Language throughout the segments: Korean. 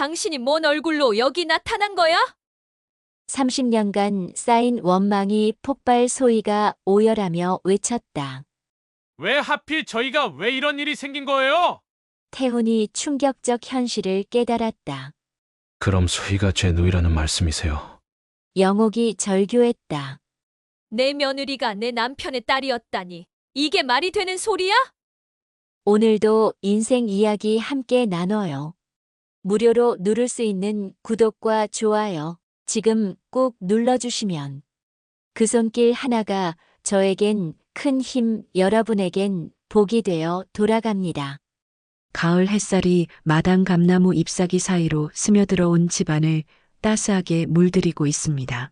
당신이 뭔 얼굴로 여기 나타난 거야? 30년간 쌓인 원망이 폭발 소희가 오열하며 외쳤다. 왜 하필 저희가 왜 이런 일이 생긴 거예요? 태훈이 충격적 현실을 깨달았다. 그럼 소희가 제 누이라는 말씀이세요? 영옥이 절규했다. 내 며느리가 내 남편의 딸이었다니. 이게 말이 되는 소리야? 오늘도 인생 이야기 함께 나눠요. 무료로 누를 수 있는 구독과 좋아요 지금 꼭 눌러주시면 그 손길 하나가 저에겐 큰 힘, 여러분에겐 복이 되어 돌아갑니다. 가을 햇살이 마당 감나무 잎사귀 사이로 스며들어온 집안을 따스하게 물들이고 있습니다.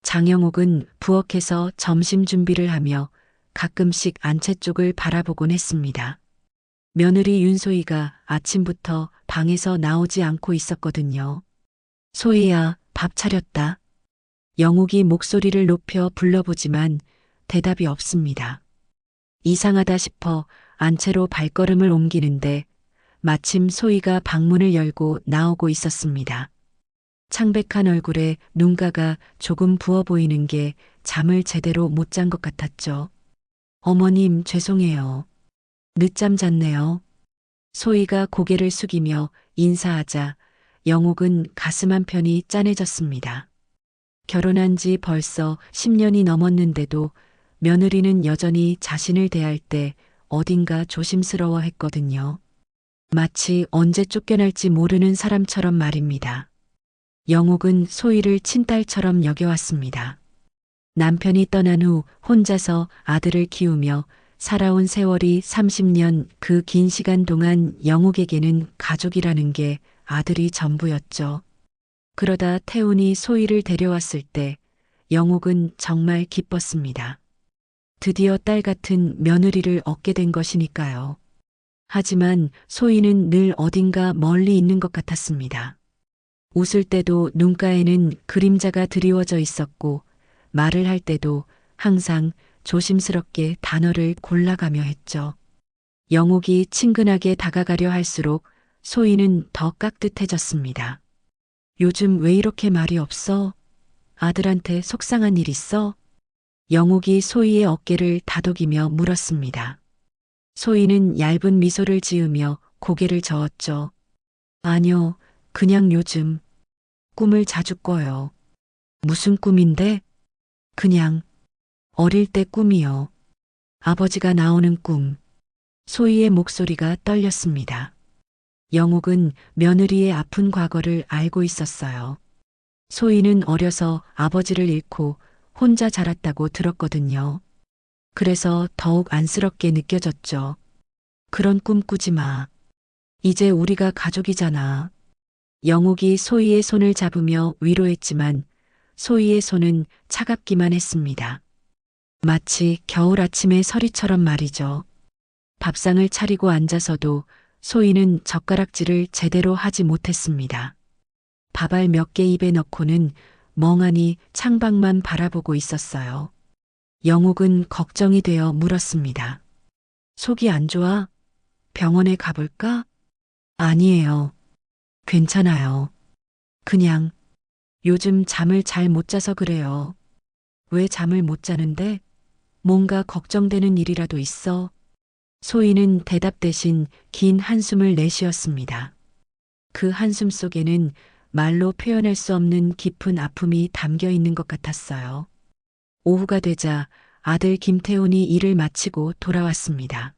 장영옥은 부엌에서 점심 준비를 하며 가끔씩 안채 쪽을 바라보곤 했습니다. 며느리 윤소희가 아침부터 방에서 나오지 않고 있었거든요. 소희야, 밥 차렸다. 영옥이 목소리를 높여 불러보지만 대답이 없습니다. 이상하다 싶어 안채로 발걸음을 옮기는데 마침 소희가 방문을 열고 나오고 있었습니다. 창백한 얼굴에 눈가가 조금 부어 보이는 게 잠을 제대로 못 잔 것 같았죠. 어머님, 죄송해요. 늦잠 잤네요. 소희가 고개를 숙이며 인사하자 영옥은 가슴 한편이 짠해졌습니다. 결혼한 지 벌써 10년이 넘었는데도 며느리는 여전히 자신을 대할 때 어딘가 조심스러워 했거든요. 마치 언제 쫓겨날지 모르는 사람처럼 말입니다. 영옥은 소희를 친딸처럼 여겨왔습니다. 남편이 떠난 후 혼자서 아들을 키우며 살아온 세월이 30년 그 긴 시간 동안 영옥에게는 가족이라는 게 아들이 전부였죠. 그러다 태훈이 소희를 데려왔을 때 영옥은 정말 기뻤습니다. 드디어 딸 같은 며느리를 얻게 된 것이니까요. 하지만 소희는 늘 어딘가 멀리 있는 것 같았습니다. 웃을 때도 눈가에는 그림자가 드리워져 있었고 말을 할 때도 항상 조심스럽게 단어를 골라가며 했죠. 영옥이 친근하게 다가가려 할수록 소희는 더 깍듯해졌습니다. 요즘 왜 이렇게 말이 없어? 아들한테 속상한 일 있어? 영옥이 소희의 어깨를 다독이며 물었습니다. 소희는 얇은 미소를 지으며 고개를 저었죠. 아니요, 그냥 요즘 꿈을 자주 꿔요. 무슨 꿈인데? 그냥 어릴 때 꿈이요. 아버지가 나오는 꿈. 소희의 목소리가 떨렸습니다. 영옥은 며느리의 아픈 과거를 알고 있었어요. 소희는 어려서 아버지를 잃고 혼자 자랐다고 들었거든요. 그래서 더욱 안쓰럽게 느껴졌죠. 그런 꿈 꾸지 마. 이제 우리가 가족이잖아. 영옥이 소희의 손을 잡으며 위로했지만 소희의 손은 차갑기만 했습니다. 마치 겨울 아침의 서리처럼 말이죠. 밥상을 차리고 앉아서도 소희는 젓가락질을 제대로 하지 못했습니다. 밥알 몇 개 입에 넣고는 멍하니 창밖만 바라보고 있었어요. 영옥은 걱정이 되어 물었습니다. 속이 안 좋아? 병원에 가볼까? 아니에요. 괜찮아요. 그냥 요즘 잠을 잘 못 자서 그래요. 왜 잠을 못 자는데? 뭔가 걱정되는 일이라도 있어? 소희는 대답 대신 긴 한숨을 내쉬었습니다. 그 한숨 속에는 말로 표현할 수 없는 깊은 아픔이 담겨 있는 것 같았어요. 오후가 되자 아들 김태훈이 일을 마치고 돌아왔습니다.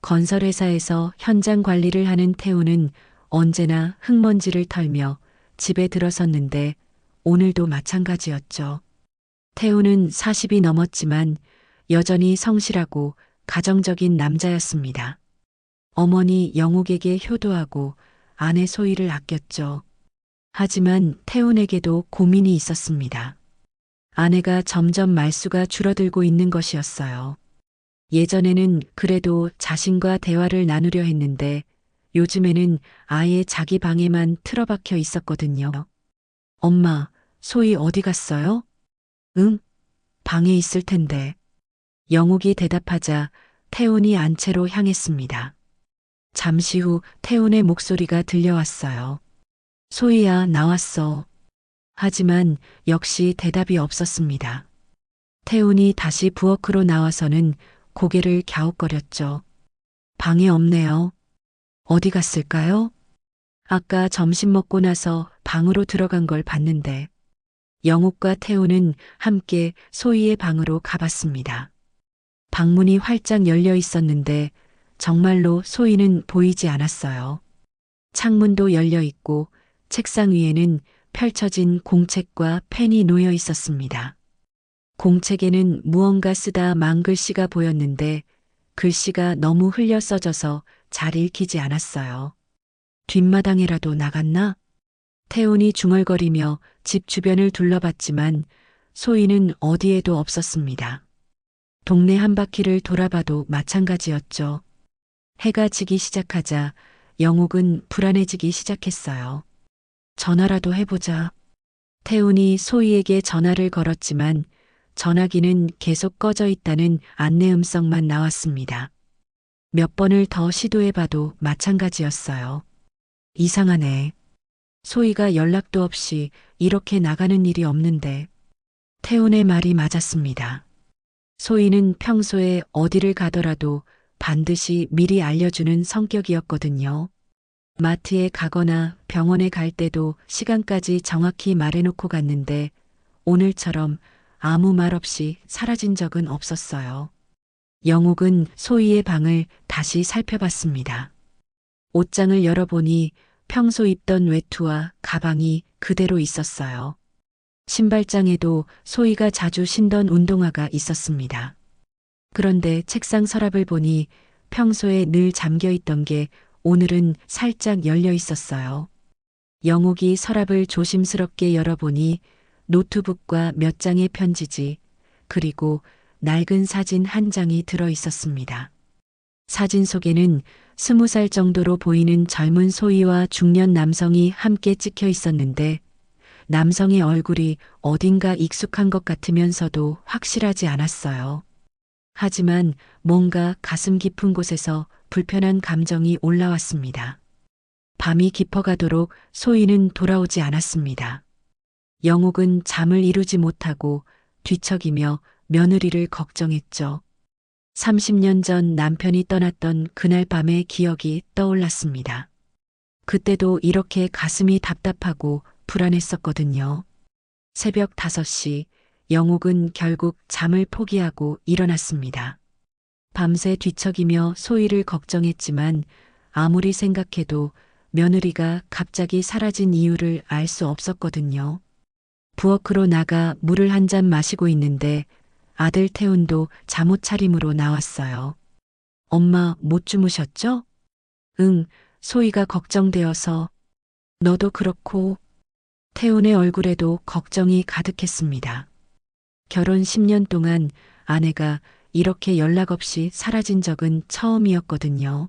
건설회사에서 현장 관리를 하는 태훈은 언제나 흙먼지를 털며 집에 들어섰는데 오늘도 마찬가지였죠. 태훈은 40이 넘었지만 여전히 성실하고 가정적인 남자였습니다. 어머니 영옥에게 효도하고 아내 소희를 아꼈죠. 하지만 태훈에게도 고민이 있었습니다. 아내가 점점 말수가 줄어들고 있는 것이었어요. 예전에는 그래도 자신과 대화를 나누려 했는데 요즘에는 아예 자기 방에만 틀어박혀 있었거든요. 엄마, 소희 어디 갔어요? 응? 방에 있을 텐데. 영옥이 대답하자 태훈이 안채로 향했습니다. 잠시 후 태훈의 목소리가 들려왔어요. 소희야, 나왔어. 하지만 역시 대답이 없었습니다. 태훈이 다시 부엌으로 나와서는 고개를 갸웃거렸죠. 방에 없네요. 어디 갔을까요? 아까 점심 먹고 나서 방으로 들어간 걸 봤는데 영욱과 태훈은 함께 소희의 방으로 가봤습니다. 방문이 활짝 열려 있었는데 정말로 소희는 보이지 않았어요. 창문도 열려 있고 책상 위에는 펼쳐진 공책과 펜이 놓여 있었습니다. 공책에는 무언가 쓰다 만 글씨가 보였는데 글씨가 너무 흘려 써져서 잘 읽히지 않았어요. 뒷마당에라도 나갔나? 태훈이 중얼거리며 집 주변을 둘러봤지만 소희는 어디에도 없었습니다. 동네 한 바퀴를 돌아봐도 마찬가지였죠. 해가 지기 시작하자 영욱은 불안해지기 시작했어요. 전화라도 해보자. 태훈이 소희에게 전화를 걸었지만 전화기는 계속 꺼져 있다는 안내 음성만 나왔습니다. 몇 번을 더 시도해봐도 마찬가지였어요. 이상하네. 소희가 연락도 없이 이렇게 나가는 일이 없는데. 태훈의 말이 맞았습니다. 소희는 평소에 어디를 가더라도 반드시 미리 알려주는 성격이었거든요. 마트에 가거나 병원에 갈 때도 시간까지 정확히 말해놓고 갔는데 오늘처럼 아무 말 없이 사라진 적은 없었어요. 영욱은 소희의 방을 다시 살펴봤습니다. 옷장을 열어보니 평소 입던 외투와 가방이 그대로 있었어요. 신발장에도 소희가 자주 신던 운동화가 있었습니다. 그런데 책상 서랍을 보니 평소에 늘 잠겨 있던 게 오늘은 살짝 열려 있었어요. 영욱이 서랍을 조심스럽게 열어보니 노트북과 몇 장의 편지지, 그리고 낡은 사진 한 장이 들어 있었습니다. 사진 속에는 20살 정도로 보이는 젊은 소희와 중년 남성이 함께 찍혀 있었는데 남성의 얼굴이 어딘가 익숙한 것 같으면서도 확실하지 않았어요. 하지만 뭔가 가슴 깊은 곳에서 불편한 감정이 올라왔습니다. 밤이 깊어가도록 소희는 돌아오지 않았습니다. 영욱은 잠을 이루지 못하고 뒤척이며 며느리를 걱정했죠. 30년 전 남편이 떠났던 그날 밤의 기억이 떠올랐습니다. 그때도 이렇게 가슴이 답답하고 불안했었거든요. 새벽 5시 영욱은 결국 잠을 포기하고 일어났습니다. 밤새 뒤척이며 소희를 걱정했지만 아무리 생각해도 며느리가 갑자기 사라진 이유를 알 수 없었거든요. 부엌으로 나가 물을 한 잔 마시고 있는데 아들 태훈도 잠옷 차림으로 나왔어요. 엄마 못 주무셨죠? 응, 소희가 걱정되어서. 너도 그렇고. 태훈의 얼굴에도 걱정이 가득했습니다. 결혼 10년 동안 아내가 이렇게 연락 없이 사라진 적은 처음이었거든요.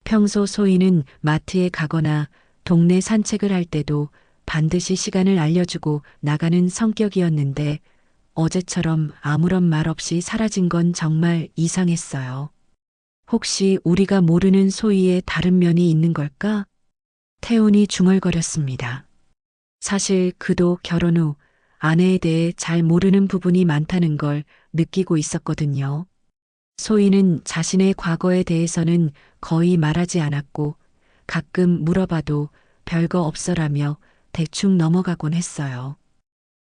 평소 소희는 마트에 가거나 동네 산책을 할 때도 반드시 시간을 알려주고 나가는 성격이었는데 어제처럼 아무런 말 없이 사라진 건 정말 이상했어요. 혹시 우리가 모르는 소희의 다른 면이 있는 걸까? 태훈이 중얼거렸습니다. 사실 그도 결혼 후 아내에 대해 잘 모르는 부분이 많다는 걸 느끼고 있었거든요. 소희는 자신의 과거에 대해서는 거의 말하지 않았고 가끔 물어봐도 별거 없어라며 대충 넘어가곤 했어요.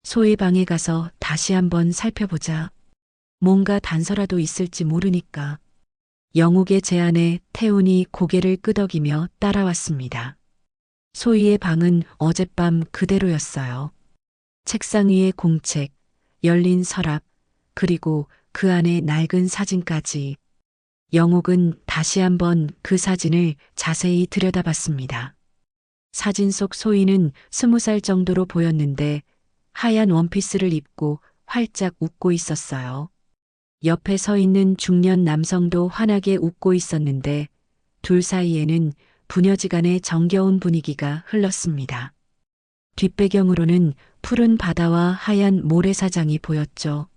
소희 방에 가서 다시 한번 살펴보자. 뭔가 단서라도 있을지 모르니까. 영욱의 제안에 태훈이 고개를 끄덕이며 따라왔습니다. 소희의 방은 어젯밤 그대로였어요. 책상 위에 공책, 열린 서랍, 그리고 그 안에 낡은 사진까지. 영욱은 다시 한번 그 사진을 자세히 들여다봤습니다. 사진 속 소희는 20살 정도로 보였는데 하얀 원피스를 입고 활짝 웃고 있었어요. 옆에 서 있는 중년 남성도 환하게 웃고 있었는데 둘 사이에는 부녀지간의 정겨운 분위기가 흘렀습니다. 뒷배경으로는 푸른 바다와 하얀 모래사장이 보였죠.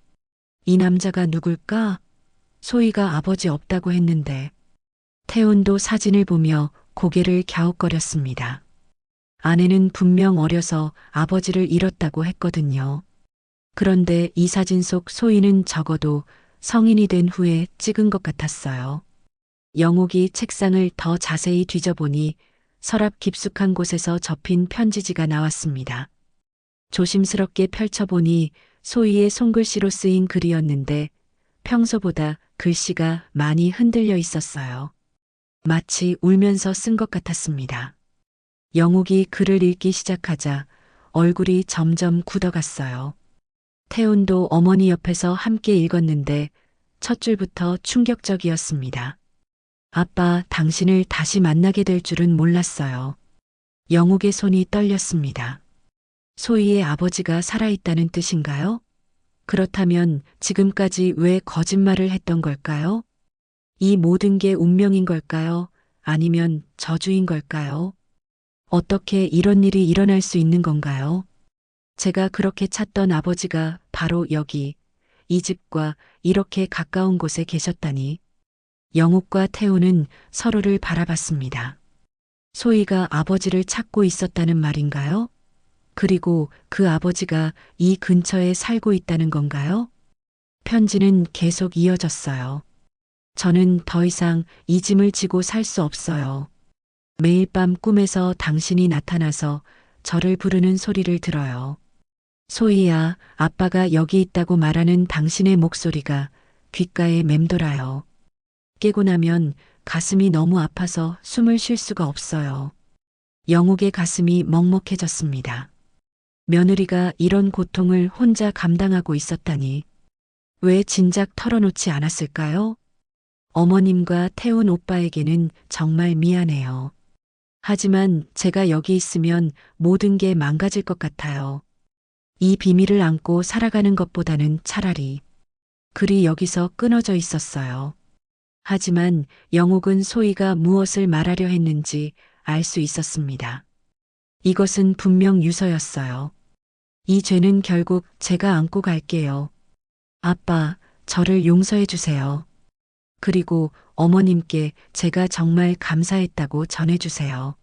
이 남자가 누굴까? 소희가 아버지 없다고 했는데. 태훈도 사진을 보며 고개를 갸웃거렸습니다. 아내는 분명 어려서 아버지를 잃었다고 했거든요. 그런데 이 사진 속 소희는 적어도 성인이 된 후에 찍은 것 같았어요. 영옥이 책상을 더 자세히 뒤져보니 서랍 깊숙한 곳에서 접힌 편지지가 나왔습니다. 조심스럽게 펼쳐보니 소희의 손글씨로 쓰인 글이었는데 평소보다 글씨가 많이 흔들려 있었어요. 마치 울면서 쓴 것 같았습니다. 영옥이 글을 읽기 시작하자 얼굴이 점점 굳어갔어요. 태훈도 어머니 옆에서 함께 읽었는데 첫 줄부터 충격적이었습니다. 아빠, 당신을 다시 만나게 될 줄은 몰랐어요. 영옥의 손이 떨렸습니다. 소희의 아버지가 살아있다는 뜻인가요? 그렇다면 지금까지 왜 거짓말을 했던 걸까요? 이 모든 게 운명인 걸까요? 아니면 저주인 걸까요? 어떻게 이런 일이 일어날 수 있는 건가요? 제가 그렇게 찾던 아버지가 바로 여기, 이 집과 이렇게 가까운 곳에 계셨다니. 영옥과 태우는 서로를 바라봤습니다. 소희가 아버지를 찾고 있었다는 말인가요? 그리고 그 아버지가 이 근처에 살고 있다는 건가요? 편지는 계속 이어졌어요. 저는 더 이상 이 짐을 지고 살 수 없어요. 매일 밤 꿈에서 당신이 나타나서 저를 부르는 소리를 들어요. 소희야, 아빠가 여기 있다고 말하는 당신의 목소리가 귓가에 맴돌아요. 깨고 나면 가슴이 너무 아파서 숨을 쉴 수가 없어요. 영옥의 가슴이 먹먹해졌습니다. 며느리가 이런 고통을 혼자 감당하고 있었다니. 왜 진작 털어놓지 않았을까요? 어머님과 태훈 오빠에게는 정말 미안해요. 하지만 제가 여기 있으면 모든 게 망가질 것 같아요. 이 비밀을 안고 살아가는 것보다는 차라리 글이 여기서 끊어져 있었어요. 하지만 영옥은 소희가 무엇을 말하려 했는지 알 수 있었습니다. 이것은 분명 유서였어요. 이 죄는 결국 제가 안고 갈게요. 아빠, 저를 용서해 주세요. 그리고 어머님께 제가 정말 감사했다고 전해주세요.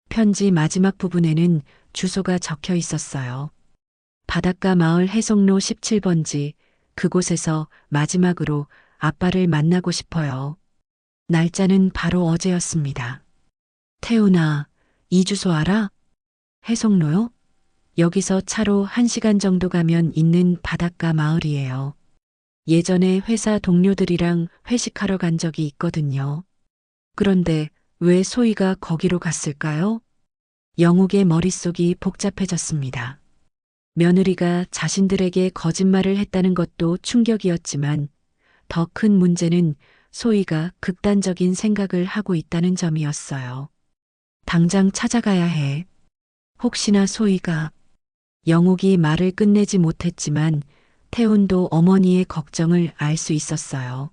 편지 마지막 부분에는 주소가 적혀 있었어요. 바닷가 마을 해송로 17번지, 그곳에서 마지막으로 아빠를 만나고 싶어요. 날짜는 바로 어제였습니다. 태훈아, 이 주소 알아? 해송로요? 여기서 차로 1시간 정도 가면 있는 바닷가 마을이에요. 예전에 회사 동료들이랑 회식하러 간 적이 있거든요. 그런데 왜 소희가 거기로 갔을까요? 영옥의 머릿속이 복잡해졌습니다. 며느리가 자신들에게 거짓말을 했다는 것도 충격이었지만 더 큰 문제는 소희가 극단적인 생각을 하고 있다는 점이었어요. 당장 찾아가야 해. 혹시나 소희가. 영옥이 말을 끝내지 못했지만 태훈도 어머니의 걱정을 알 수 있었어요.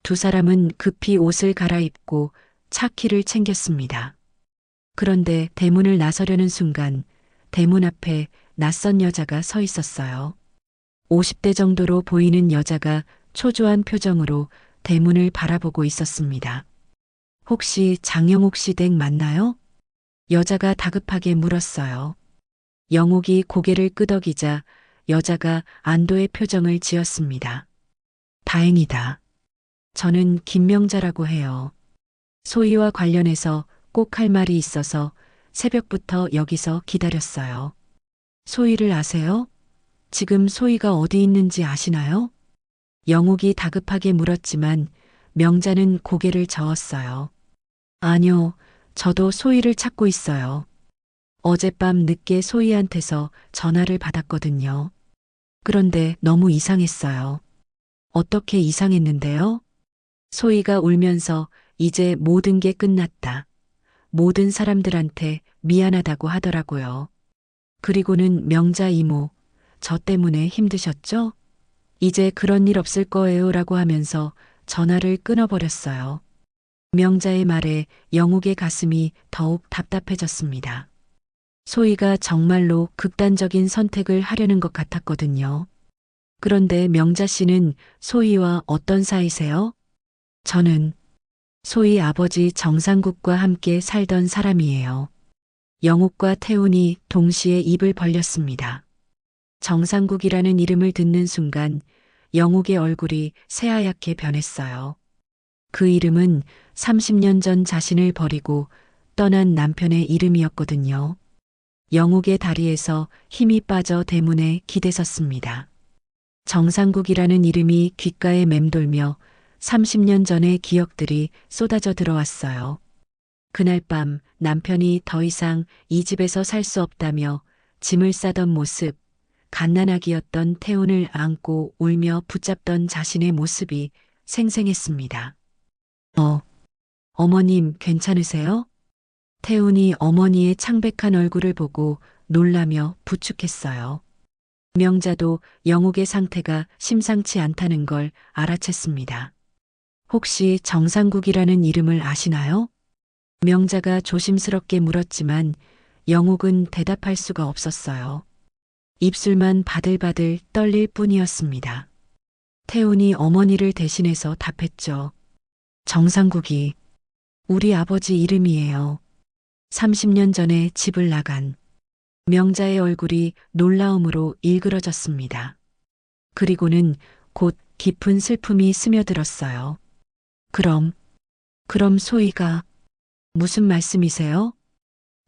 두 사람은 급히 옷을 갈아입고 차 키를 챙겼습니다. 그런데 대문을 나서려는 순간 대문 앞에 낯선 여자가 서 있었어요. 50대 정도로 보이는 여자가 초조한 표정으로 대문을 바라보고 있었습니다. 혹시 장영옥 씨 댁 맞나요? 여자가 다급하게 물었어요. 영옥이 고개를 끄덕이자 여자가 안도의 표정을 지었습니다. 다행이다. 저는 김명자라고 해요. 소희와 관련해서 꼭 할 말이 있어서 새벽부터 여기서 기다렸어요. 소희를 아세요? 지금 소희가 어디 있는지 아시나요? 영옥이 다급하게 물었지만 명자는 고개를 저었어요. 아니요, 저도 소희를 찾고 있어요. 어젯밤 늦게 소희한테서 전화를 받았거든요. 그런데 너무 이상했어요. 어떻게 이상했는데요? 소희가 울면서 이제 모든 게 끝났다. 모든 사람들한테 미안하다고 하더라고요. 그리고는 명자 이모, 저 때문에 힘드셨죠? 이제 그런 일 없을 거예요 라고 하면서 전화를 끊어버렸어요. 명자의 말에 영옥의 가슴이 더욱 답답해졌습니다. 소희가 정말로 극단적인 선택을 하려는 것 같았거든요. 그런데 명자 씨는 소희와 어떤 사이세요? 저는 소희 아버지 정상국과 함께 살던 사람이에요. 영욱과 태훈이 동시에 입을 벌렸습니다. 정상국이라는 이름을 듣는 순간 영욱의 얼굴이 새하얗게 변했어요. 그 이름은 30년 전 자신을 버리고 떠난 남편의 이름이었거든요. 영욱의 다리에서 힘이 빠져 대문에 기대섰습니다. 정상국이라는 이름이 귓가에 맴돌며 30년 전의 기억들이 쏟아져 들어왔어요. 그날 밤 남편이 더 이상 이 집에서 살 수 없다며 짐을 싸던 모습, 갓난아기였던 태훈을 안고 울며 붙잡던 자신의 모습이 생생했습니다. 어머님 괜찮으세요? 태훈이 어머니의 창백한 얼굴을 보고 놀라며 부축했어요. 명자도 영욱의 상태가 심상치 않다는 걸 알아챘습니다. 혹시 정상국이라는 이름을 아시나요? 명자가 조심스럽게 물었지만 영욱은 대답할 수가 없었어요. 입술만 바들바들 떨릴 뿐이었습니다. 태훈이 어머니를 대신해서 답했죠. 정상국이 우리 아버지 이름이에요. 30년 전에 집을 나간. 명자의 얼굴이 놀라움으로 일그러졌습니다. 그리고는 곧 깊은 슬픔이 스며들었어요. 그럼 소희가 무슨 말씀이세요?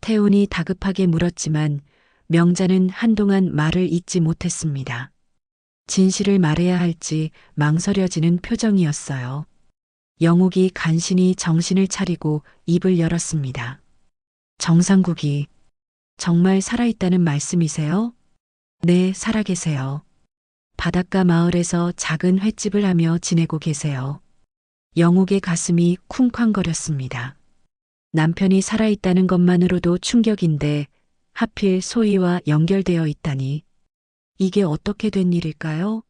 태훈이 다급하게 물었지만 명자는 한동안 말을 잇지 못했습니다. 진실을 말해야 할지 망설여지는 표정이었어요. 영욱이 간신히 정신을 차리고 입을 열었습니다. 정상국이 정말 살아있다는 말씀이세요? 네, 살아계세요. 바닷가 마을에서 작은 횟집을 하며 지내고 계세요. 영욱의 가슴이 쿵쾅거렸습니다. 남편이 살아있다는 것만으로도 충격인데 하필 소희와 연결되어 있다니. 이게 어떻게 된 일일까요?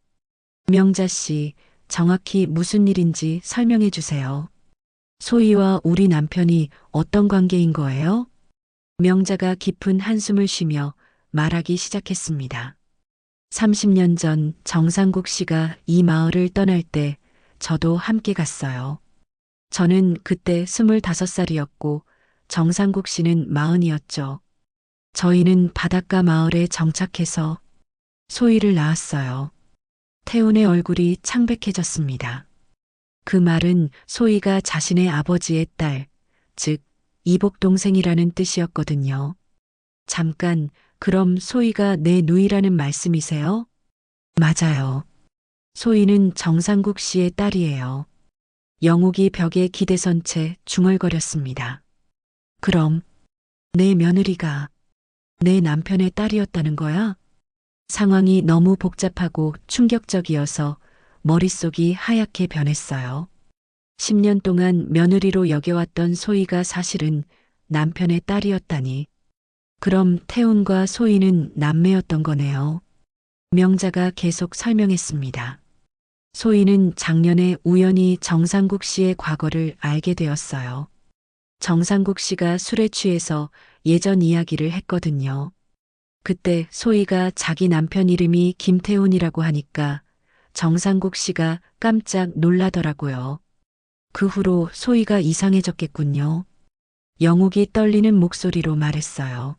명자 씨, 정확히 무슨 일인지 설명해 주세요. 소희와 우리 남편이 어떤 관계인 거예요? 명자가 깊은 한숨을 쉬며 말하기 시작했습니다. 30년 전 정상국 씨가 이 마을을 떠날 때 저도 함께 갔어요. 저는 그때 25살이었고 정상국 씨는 40이었죠. 저희는 바닷가 마을에 정착해서 소희를 낳았어요. 태훈의 얼굴이 창백해졌습니다. 그 말은 소희가 자신의 아버지의 딸, 즉 이복 동생이라는 뜻이었거든요. 잠깐, 그럼 소희가 내 누이라는 말씀이세요? 맞아요. 소희는 정상국 씨의 딸이에요. 영욱이 벽에 기대선 채 중얼거렸습니다. 그럼 내 며느리가 내 남편의 딸이었다는 거야? 상황이 너무 복잡하고 충격적이어서 머릿속이 하얗게 변했어요. 10년 동안 며느리로 여겨왔던 소희가 사실은 남편의 딸이었다니. 그럼 태훈과 소희는 남매였던 거네요. 명자가 계속 설명했습니다. 소희는 작년에 우연히 정상국 씨의 과거를 알게 되었어요. 정상국 씨가 술에 취해서 예전 이야기를 했거든요. 그때 소희가 자기 남편 이름이 김태훈이라고 하니까 정상국 씨가 깜짝 놀라더라고요. 그 후로 소희가 이상해졌겠군요. 영욱이 떨리는 목소리로 말했어요.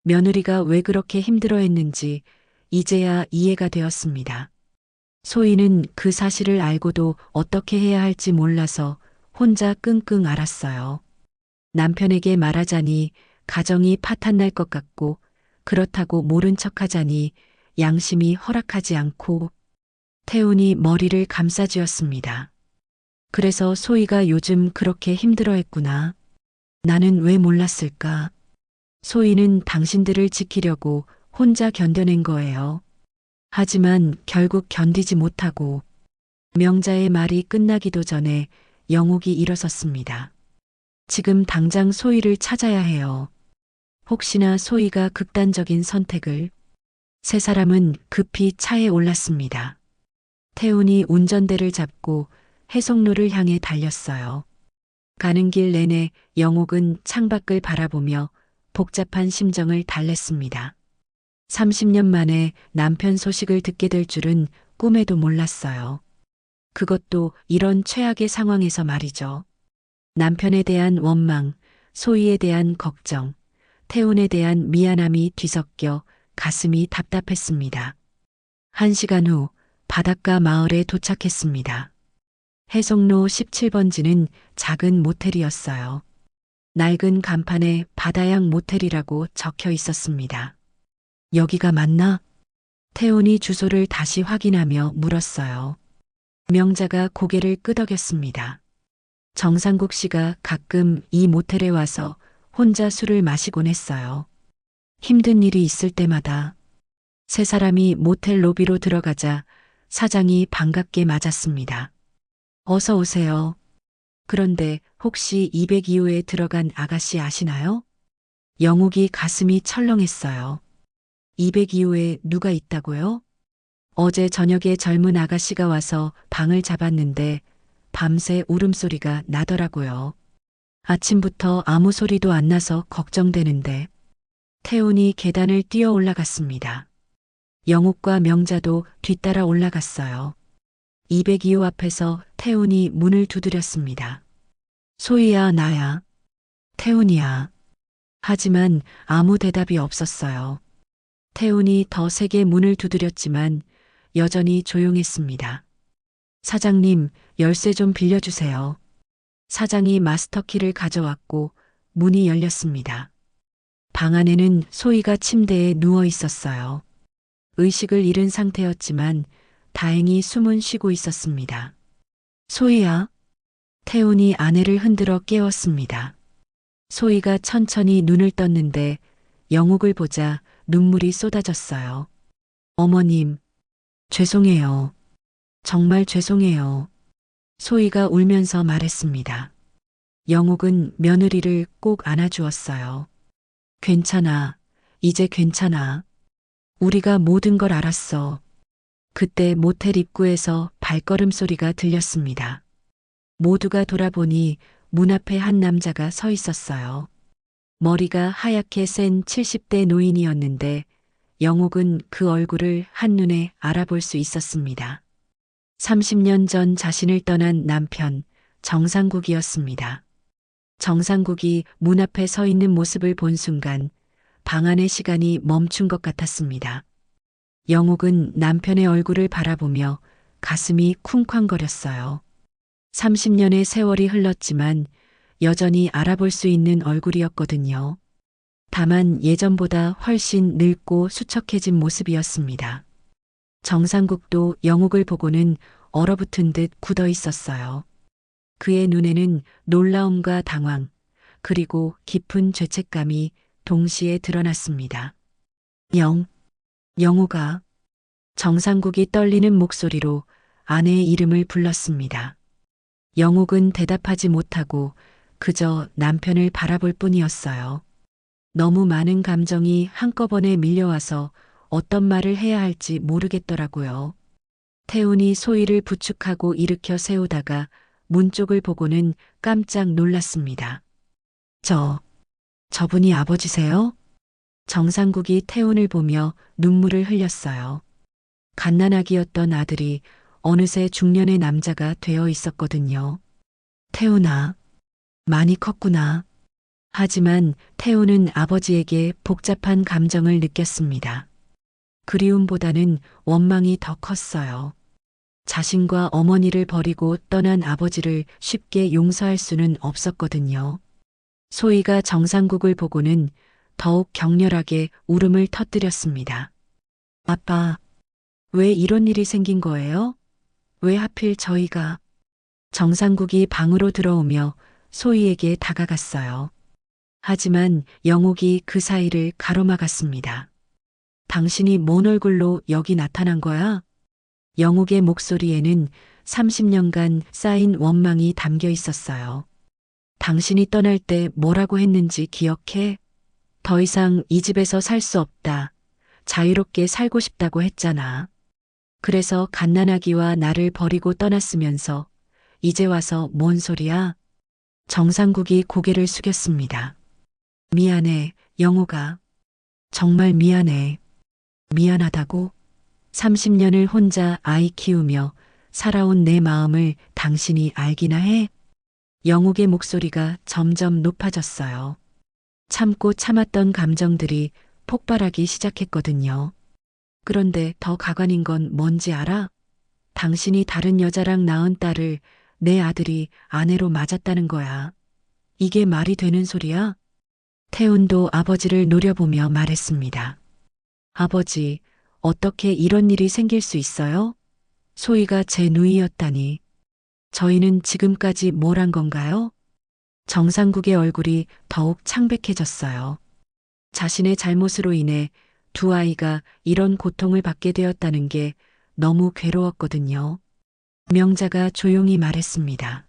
며느리가 왜 그렇게 힘들어했는지 이제야 이해가 되었습니다. 소희는 그 사실을 알고도 어떻게 해야 할지 몰라서 혼자 끙끙 앓았어요. 남편에게 말하자니 가정이 파탄날 것 같고 그렇다고 모른 척하자니 양심이 허락하지 않고 태훈이 머리를 감싸쥐었습니다. 그래서 소희가 요즘 그렇게 힘들어했구나. 나는 왜 몰랐을까? 소희는 당신들을 지키려고 혼자 견뎌낸 거예요. 하지만 결국 견디지 못하고 명자의 말이 끝나기도 전에 영욱이 일어섰습니다. 지금 당장 소희를 찾아야 해요. 혹시나 소희가 극단적인 선택을. 세 사람은 급히 차에 올랐습니다. 태훈이 운전대를 잡고 해송로를 향해 달렸어요. 가는 길 내내 영욱은 창밖을 바라보며 복잡한 심정을 달랬습니다. 30년 만에 남편 소식을 듣게 될 줄은 꿈에도 몰랐어요. 그것도 이런 최악의 상황에서 말이죠. 남편에 대한 원망, 소희에 대한 걱정, 태훈에 대한 미안함이 뒤섞여 가슴이 답답했습니다. 1시간 후 바닷가 마을에 도착했습니다. 해송로 17번지는 작은 모텔이었어요. 낡은 간판에 바다양 모텔이라고 적혀 있었습니다. 여기가 맞나? 태훈이 주소를 다시 확인하며 물었어요. 명자가 고개를 끄덕였습니다. 정상국 씨가 가끔 이 모텔에 와서 혼자 술을 마시곤 했어요. 힘든 일이 있을 때마다. 세 사람이 모텔 로비로 들어가자 사장이 반갑게 맞았습니다. 어서 오세요. 그런데 혹시 202호에 들어간 아가씨 아시나요? 영욱이 가슴이 철렁했어요. 202호에 누가 있다고요? 어제 저녁에 젊은 아가씨가 와서 방을 잡았는데 밤새 울음소리가 나더라고요. 아침부터 아무 소리도 안 나서 걱정되는데. 태훈이 계단을 뛰어 올라갔습니다. 영욱과 명자도 뒤따라 올라갔어요. 202호 앞에서 태훈이 문을 두드렸습니다. 소희야, 나야. 태훈이야. 하지만 아무 대답이 없었어요. 태훈이 더 세게 문을 두드렸지만 여전히 조용했습니다. 사장님, 열쇠 좀 빌려주세요. 사장이 마스터키를 가져왔고 문이 열렸습니다. 방 안에는 소희가 침대에 누워 있었어요. 의식을 잃은 상태였지만 다행히 숨은 쉬고 있었습니다. 소희야? 태훈이 아내를 흔들어 깨웠습니다. 소희가 천천히 눈을 떴는데 영욱을 보자 눈물이 쏟아졌어요. 어머님, 죄송해요. 정말 죄송해요. 소희가 울면서 말했습니다. 영욱은 며느리를 꼭 안아주었어요. 괜찮아. 이제 괜찮아. 우리가 모든 걸 알았어. 그때 모텔 입구에서 발걸음 소리가 들렸습니다. 모두가 돌아보니 문 앞에 한 남자가 서 있었어요. 머리가 하얗게 센 70대 노인이었는데 영욱은 그 얼굴을 한눈에 알아볼 수 있었습니다. 30년 전 자신을 떠난 남편 정상국이었습니다. 정상국이 문 앞에 서 있는 모습을 본 순간 방 안의 시간이 멈춘 것 같았습니다. 영욱은 남편의 얼굴을 바라보며 가슴이 쿵쾅거렸어요. 30년의 세월이 흘렀지만 여전히 알아볼 수 있는 얼굴이었거든요. 다만 예전보다 훨씬 늙고 수척해진 모습이었습니다. 정상국도 영욱을 보고는 얼어붙은 듯 굳어 있었어요. 그의 눈에는 놀라움과 당황, 그리고 깊은 죄책감이 동시에 드러났습니다. 영욱아. 정상국이 떨리는 목소리로 아내의 이름을 불렀습니다. 영욱은 대답하지 못하고 그저 남편을 바라볼 뿐이었어요. 너무 많은 감정이 한꺼번에 밀려와서 어떤 말을 해야 할지 모르겠더라고요. 태훈이 소희를 부축하고 일으켜 세우다가 문 쪽을 보고는 깜짝 놀랐습니다. 저분이 아버지세요? 정상국이 태훈을 보며 눈물을 흘렸어요. 갓난아기였던 아들이 어느새 중년의 남자가 되어 있었거든요. 태훈아, 많이 컸구나. 하지만 태훈은 아버지에게 복잡한 감정을 느꼈습니다. 그리움보다는 원망이 더 컸어요. 자신과 어머니를 버리고 떠난 아버지를 쉽게 용서할 수는 없었거든요. 소희가 정상국을 보고는 더욱 격렬하게 울음을 터뜨렸습니다. 아빠, 왜 이런 일이 생긴 거예요? 왜 하필 저희가? 정상국이 방으로 들어오며 소희에게 다가갔어요. 하지만 영욱이 그 사이를 가로막았습니다. 당신이 뭔 얼굴로 여기 나타난 거야? 영욱의 목소리에는 30년간 쌓인 원망이 담겨 있었어요. 당신이 떠날 때 뭐라고 했는지 기억해? 더 이상 이 집에서 살 수 없다. 자유롭게 살고 싶다고 했잖아. 그래서 갓난아기와 나를 버리고 떠났으면서 이제 와서 뭔 소리야? 정상국이 고개를 숙였습니다. 미안해, 영욱아. 정말 미안해. 미안하다고? 30년을 혼자 아이 키우며 살아온 내 마음을 당신이 알기나 해? 영욱의 목소리가 점점 높아졌어요. 참고 참았던 감정들이 폭발하기 시작했거든요. 그런데 더 가관인 건 뭔지 알아? 당신이 다른 여자랑 낳은 딸을 내 아들이 아내로 맞았다는 거야. 이게 말이 되는 소리야? 태훈도 아버지를 노려보며 말했습니다. 아버지, 어떻게 이런 일이 생길 수 있어요? 소희가 제 누이였다니. 저희는 지금까지 뭘 한 건가요? 정상국의 얼굴이 더욱 창백해졌어요. 자신의 잘못으로 인해 두 아이가 이런 고통을 받게 되었다는 게 너무 괴로웠거든요. 명자가 조용히 말했습니다.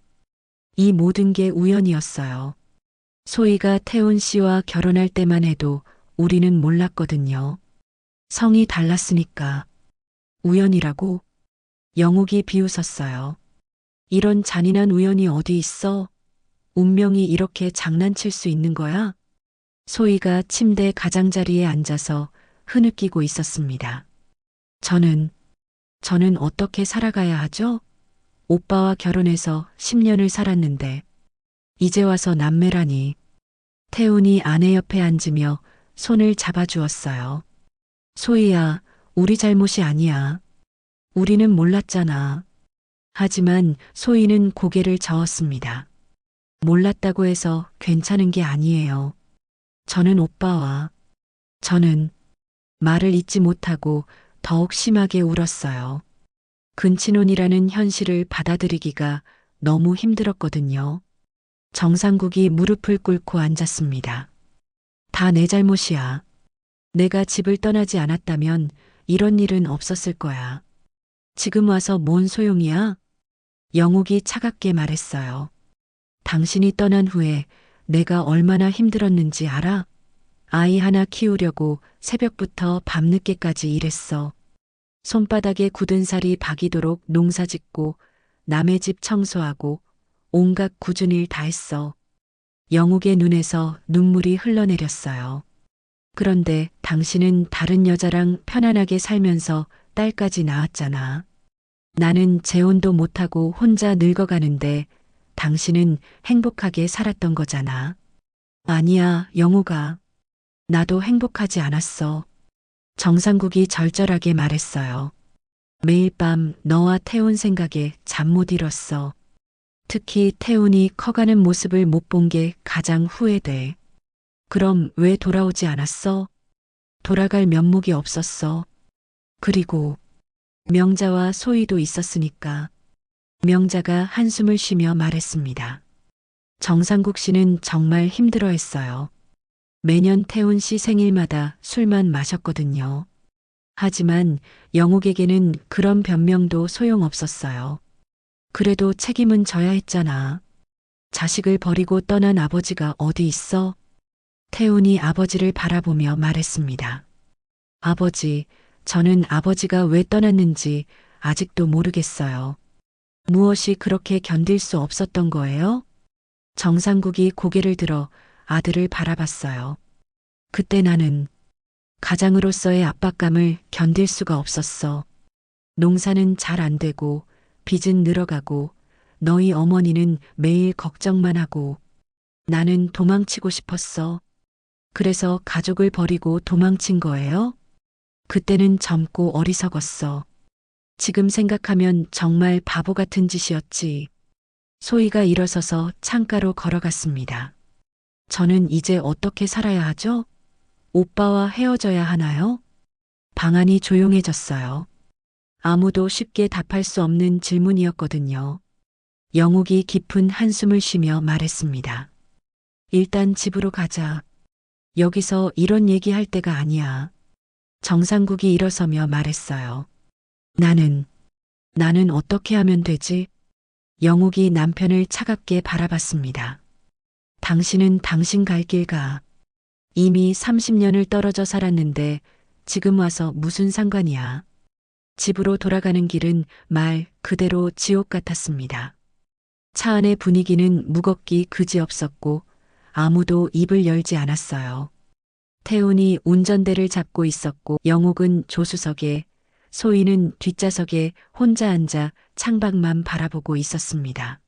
이 모든 게 우연이었어요. 소희가 태훈 씨와 결혼할 때만 해도 우리는 몰랐거든요. 성이 달랐으니까. 우연이라고? 영옥이 비웃었어요. 이런 잔인한 우연이 어디 있어? 운명이 이렇게 장난칠 수 있는 거야? 소희가 침대 가장자리에 앉아서 흐느끼고 있었습니다. 저는 어떻게 살아가야 하죠? 오빠와 결혼해서 10년을 살았는데 이제 와서 남매라니. 태훈이 아내 옆에 앉으며 손을 잡아주었어요. 소희야, 우리 잘못이 아니야. 우리는 몰랐잖아. 하지만 소희는 고개를 저었습니다. 몰랐다고 해서 괜찮은 게 아니에요. 저는 말을 잇지 못하고 더욱 심하게 울었어요. 근친혼이라는 현실을 받아들이기가 너무 힘들었거든요. 정상국이 무릎을 꿇고 앉았습니다. 다 내 잘못이야. 내가 집을 떠나지 않았다면 이런 일은 없었을 거야. 지금 와서 뭔 소용이야? 영옥이 차갑게 말했어요. 당신이 떠난 후에 내가 얼마나 힘들었는지 알아? 아이 하나 키우려고 새벽부터 밤늦게까지 일했어. 손바닥에 굳은 살이 박이도록 농사 짓고 남의 집 청소하고 온갖 굳은 일 다 했어. 영옥의 눈에서 눈물이 흘러내렸어요. 그런데 당신은 다른 여자랑 편안하게 살면서 딸까지 낳았잖아. 나는 재혼도 못하고 혼자 늙어가는데 당신은 행복하게 살았던 거잖아. 아니야, 영옥아. 나도 행복하지 않았어. 정상국이 절절하게 말했어요. 매일 밤 너와 태훈 생각에 잠 못 이뤘어. 특히 태훈이 커가는 모습을 못 본 게 가장 후회돼. 그럼 왜 돌아오지 않았어? 돌아갈 면목이 없었어. 그리고 명자와 소희도 있었으니까. 명자가 한숨을 쉬며 말했습니다. 정상국 씨는 정말 힘들어했어요. 매년 태훈 씨 생일마다 술만 마셨거든요. 하지만 영옥에게는 그런 변명도 소용없었어요. 그래도 책임은 져야 했잖아. 자식을 버리고 떠난 아버지가 어디 있어? 태훈이 아버지를 바라보며 말했습니다. 아버지, 저는 아버지가 왜 떠났는지 아직도 모르겠어요. 무엇이 그렇게 견딜 수 없었던 거예요? 정상국이 고개를 들어 아들을 바라봤어요. 그때 나는 가장으로서의 압박감을 견딜 수가 없었어. 농사는 잘 안 되고 빚은 늘어가고 너희 어머니는 매일 걱정만 하고 나는 도망치고 싶었어. 그래서 가족을 버리고 도망친 거예요? 그때는 젊고 어리석었어. 지금 생각하면 정말 바보 같은 짓이었지. 소희가 일어서서 창가로 걸어갔습니다. 저는 이제 어떻게 살아야 하죠? 오빠와 헤어져야 하나요? 방안이 조용해졌어요. 아무도 쉽게 답할 수 없는 질문이었거든요. 영옥이 깊은 한숨을 쉬며 말했습니다. 일단 집으로 가자. 여기서 이런 얘기할 때가 아니야. 정상국이 일어서며 말했어요. 나는 어떻게 하면 되지? 영옥이 남편을 차갑게 바라봤습니다. 당신은 당신 갈 길 가. 이미 30년을 떨어져 살았는데 지금 와서 무슨 상관이야. 집으로 돌아가는 길은 말 그대로 지옥 같았습니다. 차 안의 분위기는 무겁기 그지없었고 아무도 입을 열지 않았어요. 태훈이 운전대를 잡고 있었고 영옥은 조수석에, 소희는 뒷좌석에 혼자 앉아 창밖만 바라보고 있었습니다.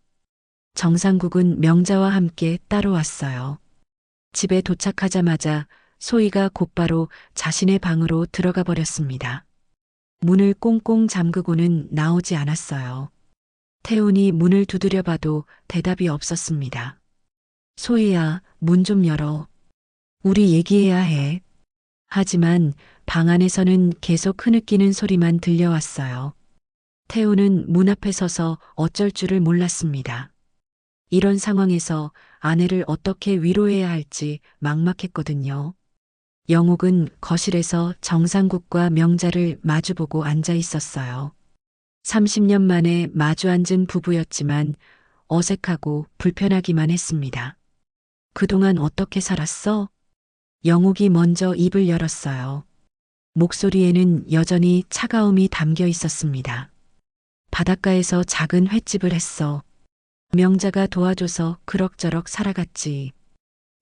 정상국은 명자와 함께 따로 왔어요. 집에 도착하자마자 소희가 곧바로 자신의 방으로 들어가 버렸습니다. 문을 꽁꽁 잠그고는 나오지 않았어요. 태훈이 문을 두드려 봐도 대답이 없었습니다. 소희야, 문 좀 열어. 우리 얘기해야 해. 하지만 방 안에서는 계속 흐느끼는 소리만 들려왔어요. 태훈은 문 앞에 서서 어쩔 줄을 몰랐습니다. 이런 상황에서 아내를 어떻게 위로해야 할지 막막했거든요. 영옥은 거실에서 정상국과 명자를 마주보고 앉아 있었어요. 30년 만에 마주 앉은 부부였지만 어색하고 불편하기만 했습니다. 그동안 어떻게 살았어? 영옥이 먼저 입을 열었어요. 목소리에는 여전히 차가움이 담겨 있었습니다. 바닷가에서 작은 횟집을 했어. 명자가 도와줘서 그럭저럭 살아갔지.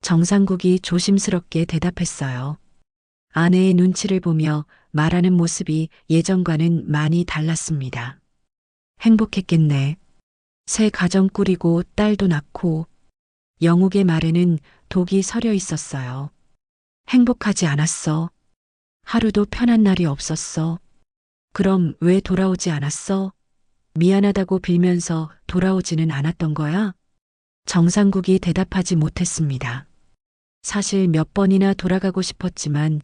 정상국이 조심스럽게 대답했어요. 아내의 눈치를 보며 말하는 모습이 예전과는 많이 달랐습니다. 행복했겠네. 새 가정 꾸리고 딸도 낳고. 영옥의 말에는 독이 서려 있었어요. 행복하지 않았어. 하루도 편한 날이 없었어. 그럼 왜 돌아오지 않았어? 미안하다고 빌면서 돌아오지는 않았던 거야? 정상국이 대답하지 못했습니다. 사실 몇 번이나 돌아가고 싶었지만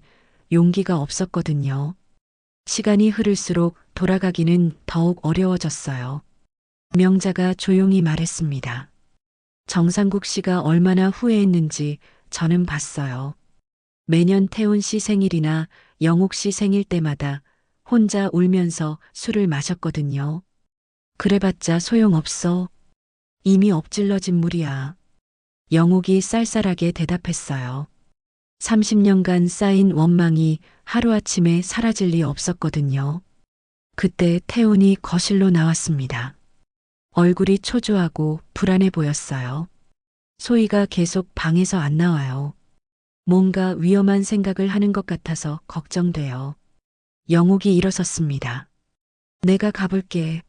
용기가 없었거든요. 시간이 흐를수록 돌아가기는 더욱 어려워졌어요. 명자가 조용히 말했습니다. 정상국 씨가 얼마나 후회했는지 저는 봤어요. 매년 태훈 씨 생일이나 영옥 씨 생일 때마다 혼자 울면서 술을 마셨거든요. 그래봤자 소용없어. 이미 엎질러진 물이야. 영옥이 쌀쌀하게 대답했어요. 30년간 쌓인 원망이 하루아침에 사라질 리 없었거든요. 그때 태훈이 거실로 나왔습니다. 얼굴이 초조하고 불안해 보였어요. 소희가 계속 방에서 안 나와요. 뭔가 위험한 생각을 하는 것 같아서 걱정돼요. 영옥이 일어섰습니다. 내가 가볼게.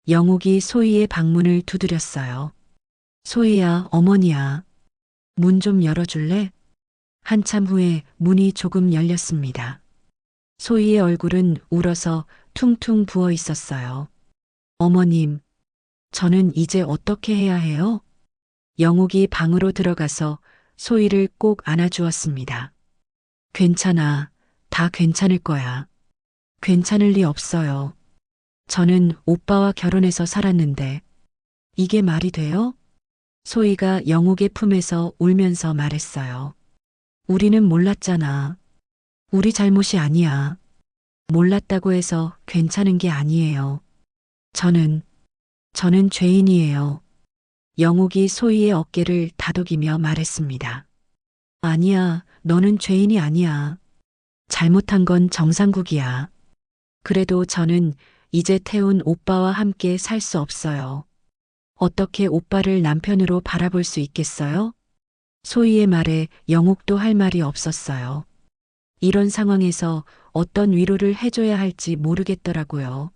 영옥이 소희의 방문을 두드렸어요. 소희야, 어머니야. 문 좀 열어줄래? 한참 후에 문이 조금 열렸습니다. 소희의 얼굴은 울어서 퉁퉁 부어 있었어요. 어머님, 저는 이제 어떻게 해야 해요? 영옥이 방으로 들어가서 소희를 꼭 안아주었습니다. 괜찮아. 다 괜찮을 거야. 괜찮을 리 없어요. 저는 오빠와 결혼해서 살았는데 이게 말이 돼요? 소희가 영옥의 품에서 울면서 말했어요. 우리는 몰랐잖아. 우리 잘못이 아니야. 몰랐다고 해서 괜찮은 게 아니에요. 저는 죄인이에요. 영옥이 소희의 어깨를 다독이며 말했습니다. 아니야, 너는 죄인이 아니야. 잘못한 건 정상국이야. 그래도 저는 이제 태훈 오빠와 함께 살 수 없어요. 어떻게 오빠를 남편으로 바라볼 수 있겠어요? 소희의 말에 영옥도 할 말이 없었어요. 이런 상황에서 어떤 위로를 해줘야 할지 모르겠더라고요.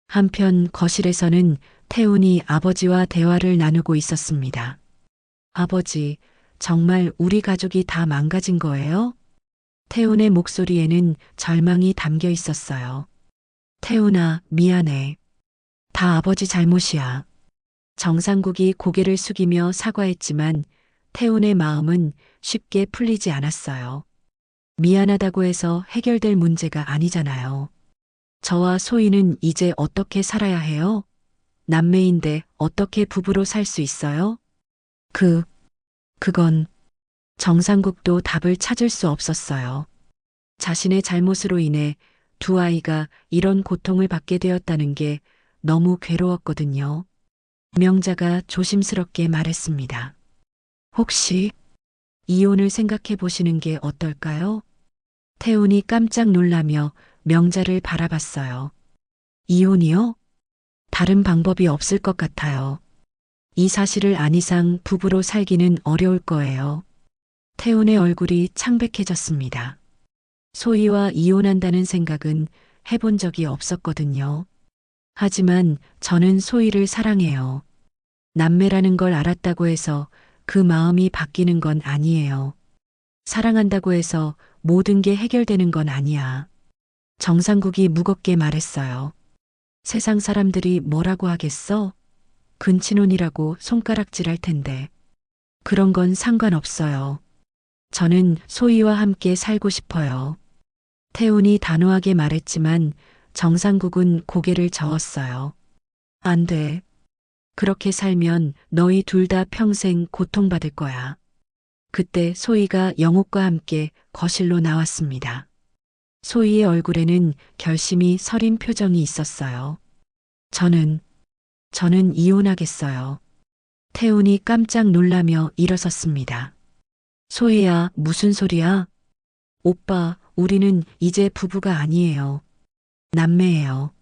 한편 거실에서는 태훈이 아버지와 대화를 나누고 있었습니다. 아버지, 정말 우리 가족이 다 망가진 거예요? 태훈의 목소리에는 절망이 담겨 있었어요. 태훈아, 미안해. 다 아버지 잘못이야. 정상국이 고개를 숙이며 사과했지만 태훈의 마음은 쉽게 풀리지 않았어요. 미안하다고 해서 해결될 문제가 아니잖아요. 저와 소희는 이제 어떻게 살아야 해요? 남매인데 어떻게 부부로 살 수 있어요? 그건 정상국도 답을 찾을 수 없었어요. 자신의 잘못으로 인해 두 아이가 이런 고통을 받게 되었다는 게 너무 괴로웠거든요. 명자가 조심스럽게 말했습니다. 혹시 이혼을 생각해 보시는 게 어떨까요? 태훈이 깜짝 놀라며 명자를 바라봤어요. 이혼이요? 다른 방법이 없을 것 같아요. 이 사실을 안 이상 부부로 살기는 어려울 거예요. 태훈의 얼굴이 창백해졌습니다. 소희와 이혼한다는 생각은 해본 적이 없었거든요. 하지만 저는 소희를 사랑해요. 남매라는 걸 알았다고 해서 그 마음이 바뀌는 건 아니에요. 사랑한다고 해서 모든 게 해결되는 건 아니야. 정상국이 무겁게 말했어요. 세상 사람들이 뭐라고 하겠어? 근친혼이라고 손가락질할 텐데. 그런 건 상관없어요. 저는 소희와 함께 살고 싶어요. 태훈이 단호하게 말했지만 정상국은 고개를 저었어요. 안 돼. 그렇게 살면 너희 둘 다 평생 고통받을 거야. 그때 소희가 영옥과 함께 거실로 나왔습니다. 소희의 얼굴에는 결심이 서린 표정이 있었어요. 저는 이혼하겠어요. 태훈이 깜짝 놀라며 일어섰습니다. 소희야, 무슨 소리야? 오빠, 우리는 이제 부부가 아니에요. 남매예요.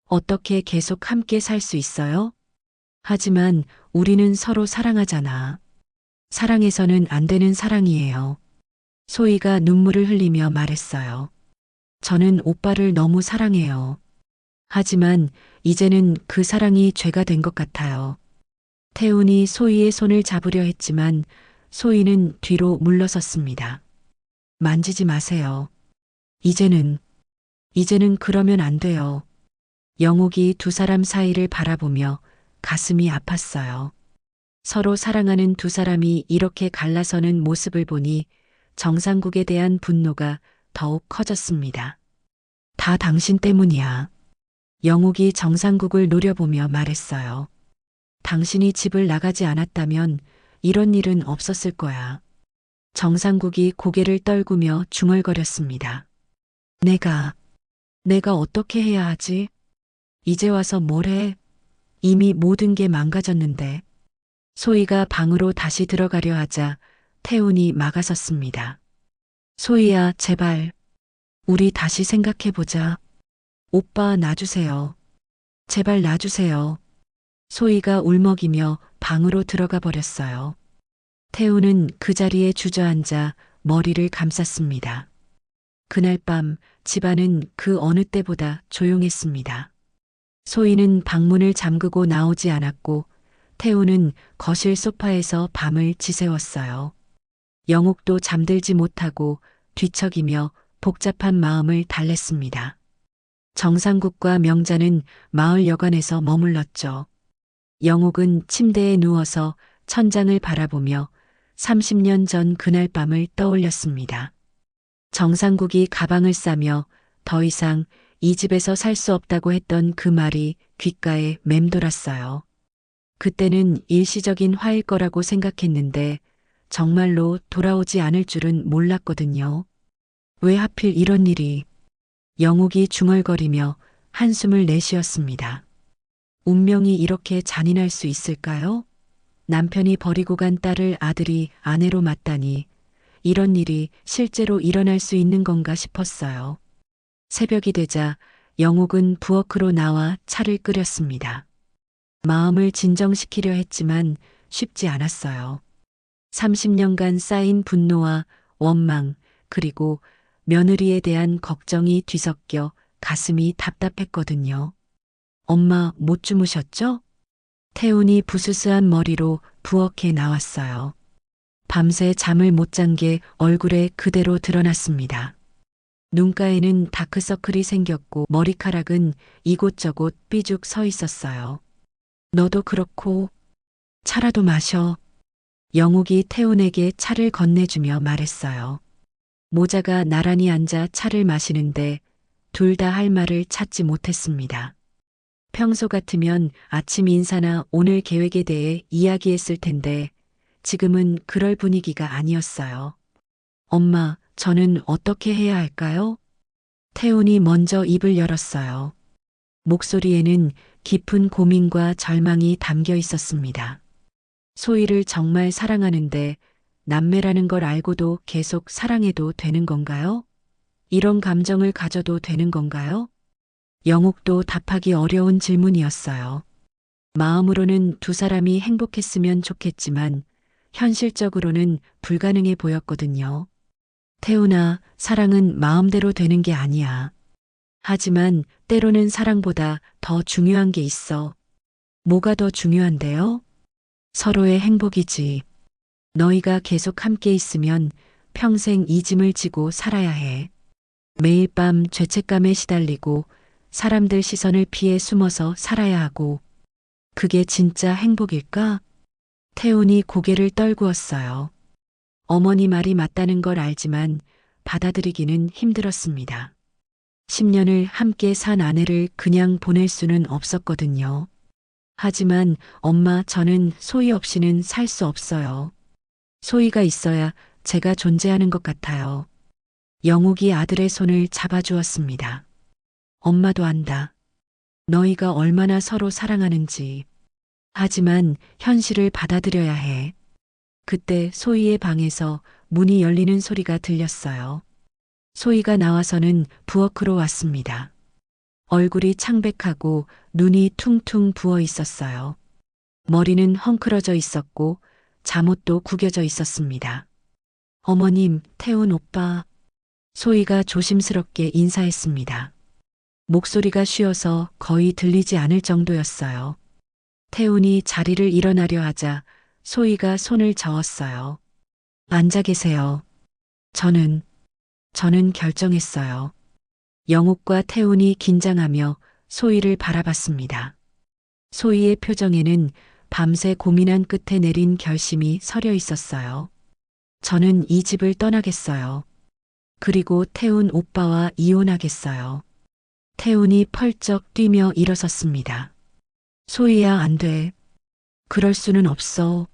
어떻게 계속 함께 살 수 있어요? 하지만 우리는 서로 사랑하잖아. 사랑해서는 안 되는 사랑이에요. 소희가 눈물을 흘리며 말했어요. 저는 오빠를 너무 사랑해요. 하지만 이제는 그 사랑이 죄가 된 것 같아요. 태훈이 소희의 손을 잡으려 했지만 소희는 뒤로 물러섰습니다. 만지지 마세요. 이제는 그러면 안 돼요. 영옥이 두 사람 사이를 바라보며 가슴이 아팠어요. 서로 사랑하는 두 사람이 이렇게 갈라서는 모습을 보니 정상국에 대한 분노가 더욱 커졌습니다. 다 당신 때문이야. 영옥이 정상국을 노려보며 말했어요. 당신이 집을 나가지 않았다면 이런 일은 없었을 거야. 정상국이 고개를 떨구며 중얼거렸습니다. 내가 어떻게 해야 하지? 이제 와서 뭘 해? 이미 모든 게 망가졌는데. 소희가 방으로 다시 들어가려 하자 태훈이 막아섰습니다. 소희야, 제발. 우리 다시 생각해보자. 오빠, 놔주세요. 제발 놔주세요. 소희가 울먹이며 방으로 들어가 버렸어요. 태훈은 그 자리에 주저앉아 머리를 감쌌습니다. 그날 밤 집안은 그 어느 때보다 조용했습니다. 소희는 방문을 잠그고 나오지 않았고 태훈은 거실 소파에서 밤을 지새웠어요. 영옥도 잠들지 못하고 뒤척이며 복잡한 마음을 달랬습니다. 정상국과 명자는 마을 여관에서 머물렀죠. 영옥은 침대에 누워서 천장을 바라보며 30년 전 그날 밤을 떠올렸습니다. 정상국이 가방을 싸며 더 이상 이 집에서 살 수 없다고 했던 그 말이 귓가에 맴돌았어요. 그때는 일시적인 화일 거라고 생각했는데 정말로 돌아오지 않을 줄은 몰랐거든요. 왜 하필 이런 일이? 영옥이 중얼거리며 한숨을 내쉬었습니다. 운명이 이렇게 잔인할 수 있을까요? 남편이 버리고 간 딸을 아들이 아내로 맞다니 이런 일이 실제로 일어날 수 있는 건가 싶었어요. 새벽이 되자 영옥은 부엌으로 나와 차를 끓였습니다. 마음을 진정시키려 했지만 쉽지 않았어요. 30년간 쌓인 분노와 원망 그리고 며느리에 대한 걱정이 뒤섞여 가슴이 답답했거든요. 엄마 못 주무셨죠? 태훈이 부스스한 머리로 부엌에 나왔어요. 밤새 잠을 못 잔 게 얼굴에 그대로 드러났습니다. 눈가에는 다크서클이 생겼고 머리카락은 이곳저곳 삐죽 서 있었어요. 너도 그렇고 차라도 마셔. 영옥이 태훈에게 차를 건네주며 말했어요. 모자가 나란히 앉아 차를 마시는데 둘 다 할 말을 찾지 못했습니다. 평소 같으면 아침 인사나 오늘 계획에 대해 이야기했을 텐데 지금은 그럴 분위기가 아니었어요. 엄마, 저는 어떻게 해야 할까요? 태훈이 먼저 입을 열었어요. 목소리에는 깊은 고민과 절망이 담겨 있었습니다. 소희를 정말 사랑하는데 남매라는 걸 알고도 계속 사랑해도 되는 건가요? 이런 감정을 가져도 되는 건가요? 영옥도 답하기 어려운 질문이었어요. 마음으로는 두 사람이 행복했으면 좋겠지만 현실적으로는 불가능해 보였거든요. 태훈아, 사랑은 마음대로 되는 게 아니야. 하지만 때로는 사랑보다 더 중요한 게 있어. 뭐가 더 중요한데요? 서로의 행복이지. 너희가 계속 함께 있으면 평생 이 짐을 지고 살아야 해. 매일 밤 죄책감에 시달리고 사람들 시선을 피해 숨어서 살아야 하고 그게 진짜 행복일까? 태훈이 고개를 떨구었어요. 어머니 말이 맞다는 걸 알지만 받아들이기는 힘들었습니다. 10년을 함께 산 아내를 그냥 보낼 수는 없었거든요. 하지만 엄마, 저는 소희 없이는 살 수 없어요. 소희가 있어야 제가 존재하는 것 같아요. 영욱이 아들의 손을 잡아주었습니다. 엄마도 안다. 너희가 얼마나 서로 사랑하는지. 하지만 현실을 받아들여야 해. 그때 소희의 방에서 문이 열리는 소리가 들렸어요. 소희가 나와서는 부엌으로 왔습니다. 얼굴이 창백하고 눈이 퉁퉁 부어 있었어요. 머리는 헝클어져 있었고 잠옷도 구겨져 있었습니다. 어머님, 태훈 오빠. 소희가 조심스럽게 인사했습니다. 목소리가 쉬어서 거의 들리지 않을 정도였어요. 태훈이 자리를 일어나려 하자 소희가 손을 저었어요. 앉아 계세요. 저는 결정했어요. 영욱과 태훈이 긴장하며 소희를 바라봤습니다. 소희의 표정에는 밤새 고민한 끝에 내린 결심이 서려 있었어요. 저는 이 집을 떠나겠어요. 그리고 태훈 오빠와 이혼하겠어요. 태훈이 펄쩍 뛰며 일어섰습니다. 소희야, 안 돼. 그럴 수는 없어.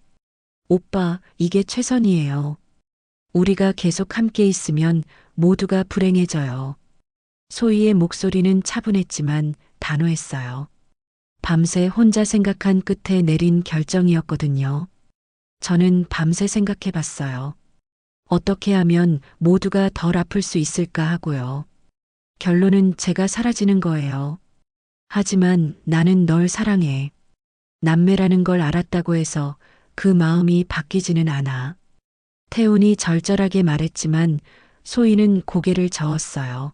오빠, 이게 최선이에요. 우리가 계속 함께 있으면 모두가 불행해져요. 소희의 목소리는 차분했지만 단호했어요. 밤새 혼자 생각한 끝에 내린 결정이었거든요. 저는 밤새 생각해 봤어요. 어떻게 하면 모두가 덜 아플 수 있을까 하고요. 결론은 제가 사라지는 거예요. 하지만 나는 널 사랑해. 남매라는 걸 알았다고 해서 그 마음이 바뀌지는 않아. 태훈이 절절하게 말했지만 소희는 고개를 저었어요.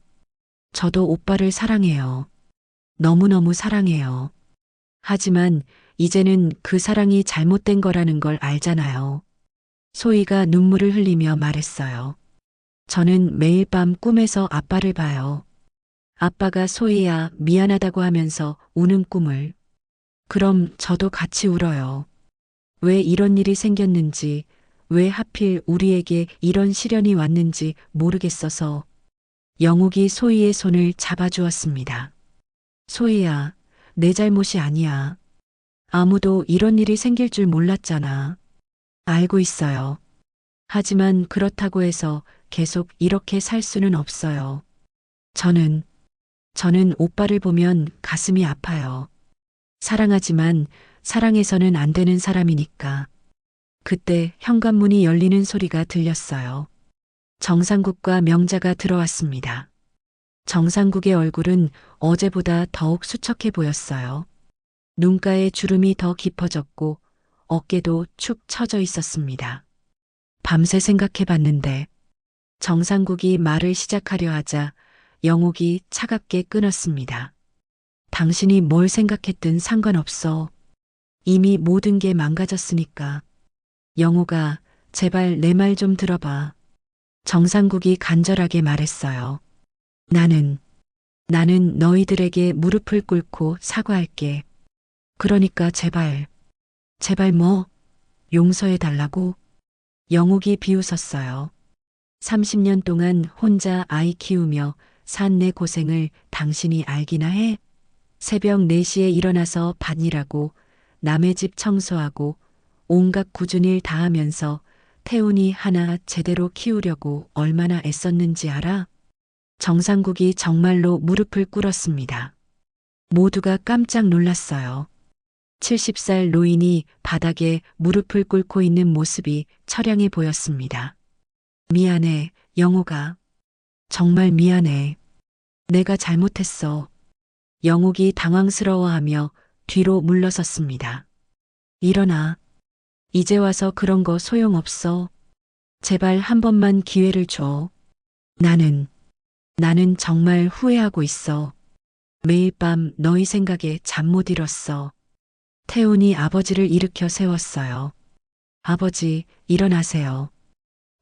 저도 오빠를 사랑해요. 너무너무 사랑해요. 하지만 이제는 그 사랑이 잘못된 거라는 걸 알잖아요. 소희가 눈물을 흘리며 말했어요. 저는 매일 밤 꿈에서 아빠를 봐요. 아빠가 소희야, 미안하다고 하면서 우는 꿈을. 그럼 저도 같이 울어요. 왜 이런 일이 생겼는지, 왜 하필 우리에게 이런 시련이 왔는지 모르겠어서. 영욱이 소희의 손을 잡아주었습니다. 소희야, 내 잘못이 아니야. 아무도 이런 일이 생길 줄 몰랐잖아. 알고 있어요. 하지만 그렇다고 해서 계속 이렇게 살 수는 없어요. 저는 오빠를 보면 가슴이 아파요. 사랑하지만 사랑해서는 안 되는 사람이니까. 그때 현관문이 열리는 소리가 들렸어요. 정상국과 명자가 들어왔습니다. 정상국의 얼굴은 어제보다 더욱 수척해 보였어요. 눈가에 주름이 더 깊어졌고 어깨도 축 처져 있었습니다. 밤새 생각해 봤는데. 정상국이 말을 시작하려 하자 영욱이 차갑게 끊었습니다. 당신이 뭘 생각했든 상관없어. 이미 모든 게 망가졌으니까. 영욱아, 제발 내 말 좀 들어봐. 정상국이 간절하게 말했어요. 나는 너희들에게 무릎을 꿇고 사과할게. 그러니까 제발 뭐? 용서해 달라고? 영욱이 비웃었어요. 30년 동안 혼자 아이 키우며 산 내 고생을 당신이 알기나 해? 새벽 4시에 일어나서 밭일하고 남의 집 청소하고 온갖 굳은 일 다 하면서 태훈이 하나 제대로 키우려고 얼마나 애썼는지 알아? 정상국이 정말로 무릎을 꿇었습니다. 모두가 깜짝 놀랐어요. 70살 노인이 바닥에 무릎을 꿇고 있는 모습이 처량해 보였습니다. 미안해, 영욱아. 정말 미안해. 내가 잘못했어. 영욱이 당황스러워하며 뒤로 물러섰습니다. 일어나. 이제 와서 그런 거 소용없어. 제발 한 번만 기회를 줘. 나는 정말 후회하고 있어. 매일 밤 너희 생각에 잠 못 이뤘어. 태훈이 아버지를 일으켜 세웠어요. 아버지, 일어나세요.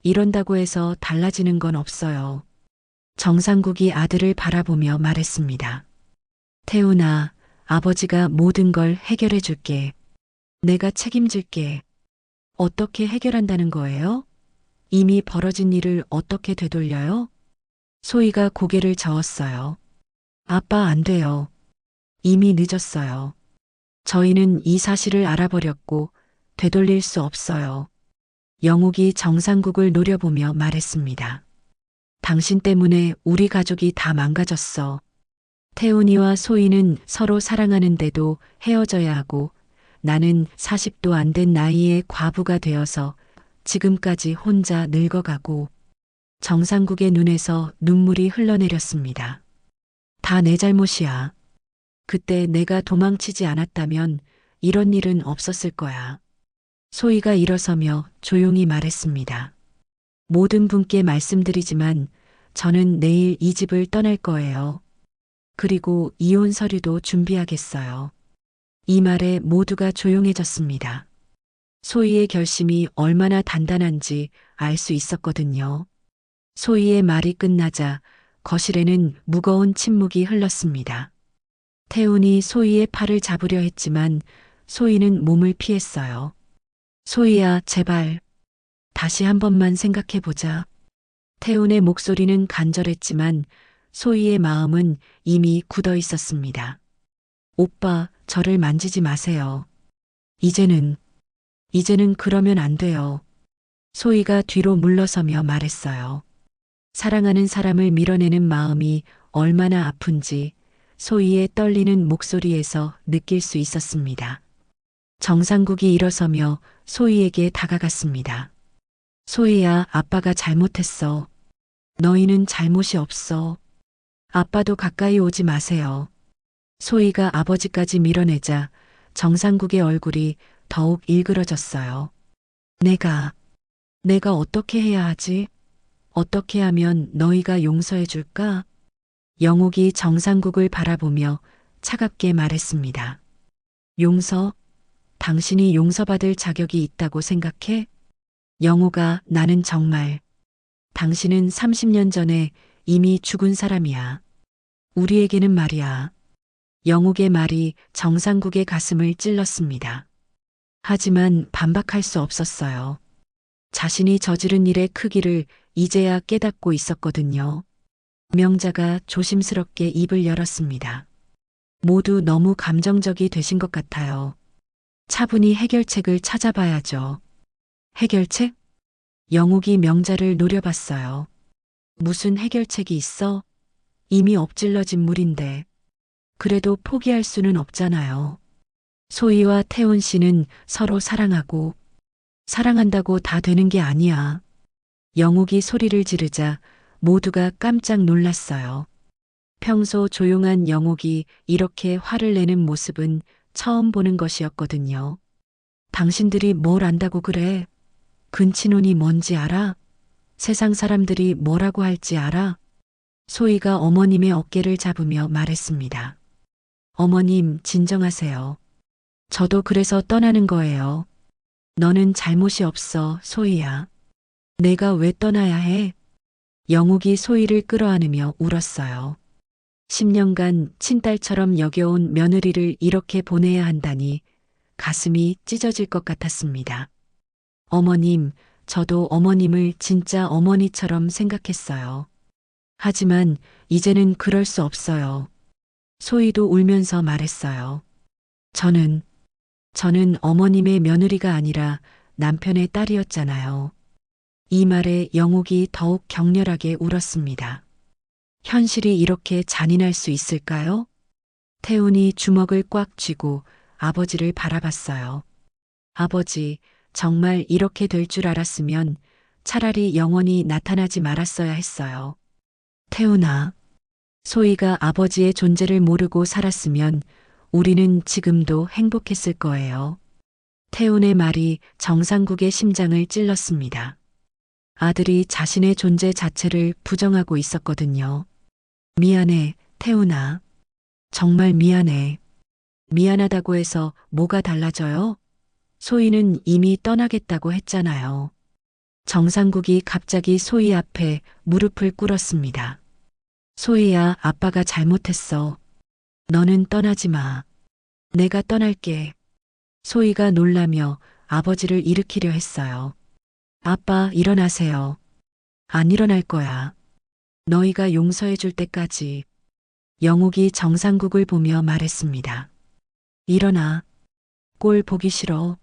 이런다고 해서 달라지는 건 없어요. 정상국이 아들을 바라보며 말했습니다. 태훈아, 아버지가 모든 걸 해결해 줄게. 내가 책임질게. 어떻게 해결한다는 거예요? 이미 벌어진 일을 어떻게 되돌려요? 소희가 고개를 저었어요. 아빠 안 돼요. 이미 늦었어요. 저희는 이 사실을 알아버렸고 되돌릴 수 없어요. 영욱이 정상국을 노려보며 말했습니다. 당신 때문에 우리 가족이 다 망가졌어. 태훈이와 소희는 서로 사랑하는데도 헤어져야 하고 나는 40도 안 된 나이에 과부가 되어서 지금까지 혼자 늙어가고 정상국의 눈에서 눈물이 흘러내렸습니다. 다 내 잘못이야. 그때 내가 도망치지 않았다면 이런 일은 없었을 거야. 소희가 일어서며 조용히 말했습니다. 모든 분께 말씀드리지만 저는 내일 이 집을 떠날 거예요. 그리고 이혼 서류도 준비하겠어요. 이 말에 모두가 조용해졌습니다. 소희의 결심이 얼마나 단단한지 알 수 있었거든요. 소희의 말이 끝나자 거실에는 무거운 침묵이 흘렀습니다. 태훈이 소희의 팔을 잡으려 했지만 소희는 몸을 피했어요. 소희야, 제발. 다시 한 번만 생각해보자. 태훈의 목소리는 간절했지만 소희의 마음은 이미 굳어 있었습니다. 오빠, 저를 만지지 마세요. 이제는 그러면 안 돼요. 소희가 뒤로 물러서며 말했어요. 사랑하는 사람을 밀어내는 마음이 얼마나 아픈지 소희의 떨리는 목소리에서 느낄 수 있었습니다. 정상국이 일어서며 소희에게 다가갔습니다. 소희야, 아빠가 잘못했어. 너희는 잘못이 없어. 아빠도 가까이 오지 마세요. 소희가 아버지까지 밀어내자 정상국의 얼굴이 더욱 일그러졌어요. 내가 어떻게 해야 하지? 어떻게 하면 너희가 용서해 줄까? 영욱이 정상국을 바라보며 차갑게 말했습니다. 용서? 당신이 용서받을 자격이 있다고 생각해? 영욱아, 나는 정말. 당신은 30년 전에 이미 죽은 사람이야. 우리에게는 말이야. 영욱의 말이 정상국의 가슴을 찔렀습니다. 하지만 반박할 수 없었어요. 자신이 저지른 일의 크기를 이제야 깨닫고 있었거든요. 명자가 조심스럽게 입을 열었습니다. 모두 너무 감정적이 되신 것 같아요. 차분히 해결책을 찾아봐야죠. 해결책? 영욱이 명자를 노려봤어요. 무슨 해결책이 있어? 이미 엎질러진 물인데. 그래도 포기할 수는 없잖아요. 소희와 태훈 씨는 서로 사랑하고 사랑한다고 다 되는 게 아니야. 영욱이 소리를 지르자 모두가 깜짝 놀랐어요. 평소 조용한 영욱이 이렇게 화를 내는 모습은 처음 보는 것이었거든요. 당신들이 뭘 안다고 그래? 근친혼이 뭔지 알아? 세상 사람들이 뭐라고 할지 알아? 소희가 어머님의 어깨를 잡으며 말했습니다. 어머님, 진정하세요. 저도 그래서 떠나는 거예요. 너는 잘못이 없어, 소희야. 내가 왜 떠나야 해? 영욱이 소희를 끌어안으며 울었어요. 10년간 친딸처럼 여겨온 며느리를 이렇게 보내야 한다니 가슴이 찢어질 것 같았습니다. 어머님, 저도 어머님을 진짜 어머니처럼 생각했어요. 하지만 이제는 그럴 수 없어요. 소희도 울면서 말했어요. 저는 어머님의 며느리가 아니라 남편의 딸이었잖아요. 이 말에 영욱이 더욱 격렬하게 울었습니다. 현실이 이렇게 잔인할 수 있을까요? 태훈이 주먹을 꽉 쥐고 아버지를 바라봤어요. 아버지, 정말 이렇게 될 줄 알았으면 차라리 영원히 나타나지 말았어야 했어요. 태훈아, 소희가 아버지의 존재를 모르고 살았으면 우리는 지금도 행복했을 거예요. 태훈의 말이 정상국의 심장을 찔렀습니다. 아들이 자신의 존재 자체를 부정하고 있었거든요. 미안해, 태훈아. 정말 미안해. 미안하다고 해서 뭐가 달라져요? 소희는 이미 떠나겠다고 했잖아요. 정상국이 갑자기 소희 앞에 무릎을 꿇었습니다. 소희야, 아빠가 잘못했어. 너는 떠나지 마. 내가 떠날게. 소희가 놀라며 아버지를 일으키려 했어요. 아빠, 일어나세요. 안 일어날 거야. 너희가 용서해 줄 때까지. 영옥이 정상국을 보며 말했습니다. 일어나. 꼴 보기 싫어.